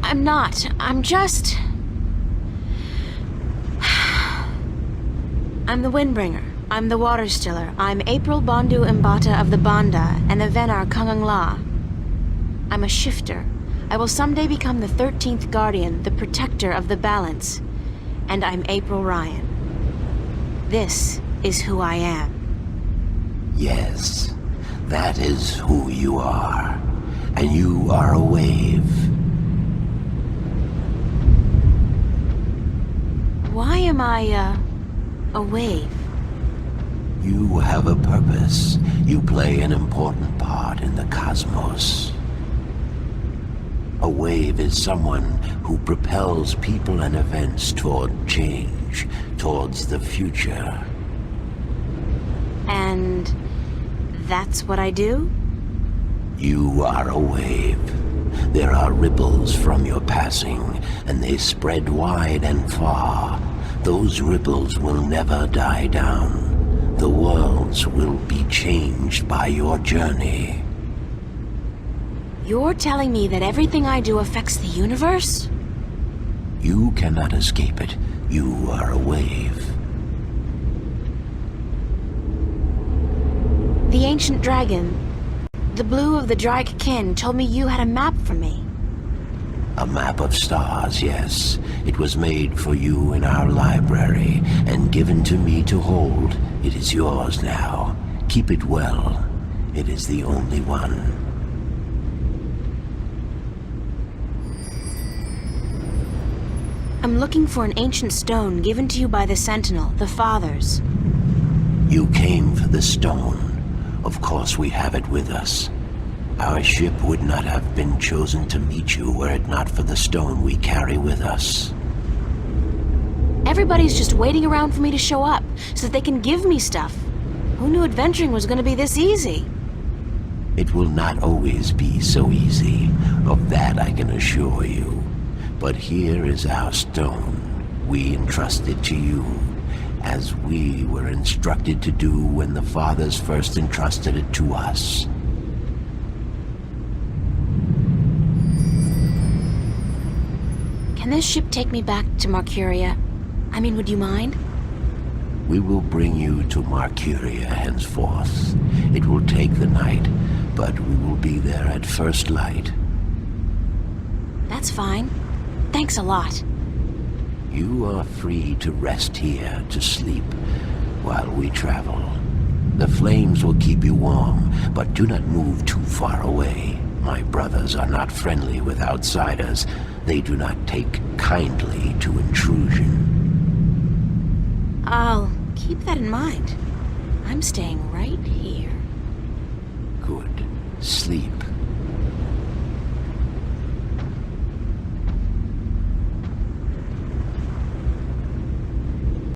I'm not. I'm just... I'm the Windbringer. I'm the Water Stiller. I'm April Bondu Mbata of the Banda and the Venar Kangang La. I'm a shifter. I will someday become the 13th Guardian, the protector of the balance. And I'm April Ryan. This is who I am. Yes, that is who you are. And you are a wave. Why am I, a wave? You have a purpose. You play an important part in the cosmos. A wave is someone who propels people and events toward change, towards the future. And that's what I do? You are a wave. There are ripples from your passing, and they spread wide and far. Those ripples will never die down. The worlds will be changed by your journey. You're telling me that everything I do affects the universe? You cannot escape it. You are a wave. The ancient dragon, the blue of the Drake kin, told me you had a map for me. A map of stars, yes. It was made for you in our library and given to me to hold. It is yours now. Keep it well. It is the only one. I'm looking for an ancient stone given to you by the Sentinel, the Fathers. You came for the stone. Of course we have it with us. Our ship would not have been chosen to meet you were it not for the stone we carry with us. Everybody's just waiting around for me to show up, so that they can give me stuff. Who knew adventuring was going to be this easy? It will not always be so easy. Of that I can assure you. But here is our stone. We entrust it to you, as we were instructed to do when the Fathers first entrusted it to us. Can this ship take me back to Marcuria? I mean, would you mind? We will bring you to Marcuria henceforth. It will take the night, but we will be there at first light. That's fine. Thanks a lot. You are free to rest here, to sleep, while we travel. The flames will keep you warm, but do not move too far away. My brothers are not friendly with outsiders. They do not take kindly to intrusion. I'll keep that in mind. I'm staying right here. Good. Sleep.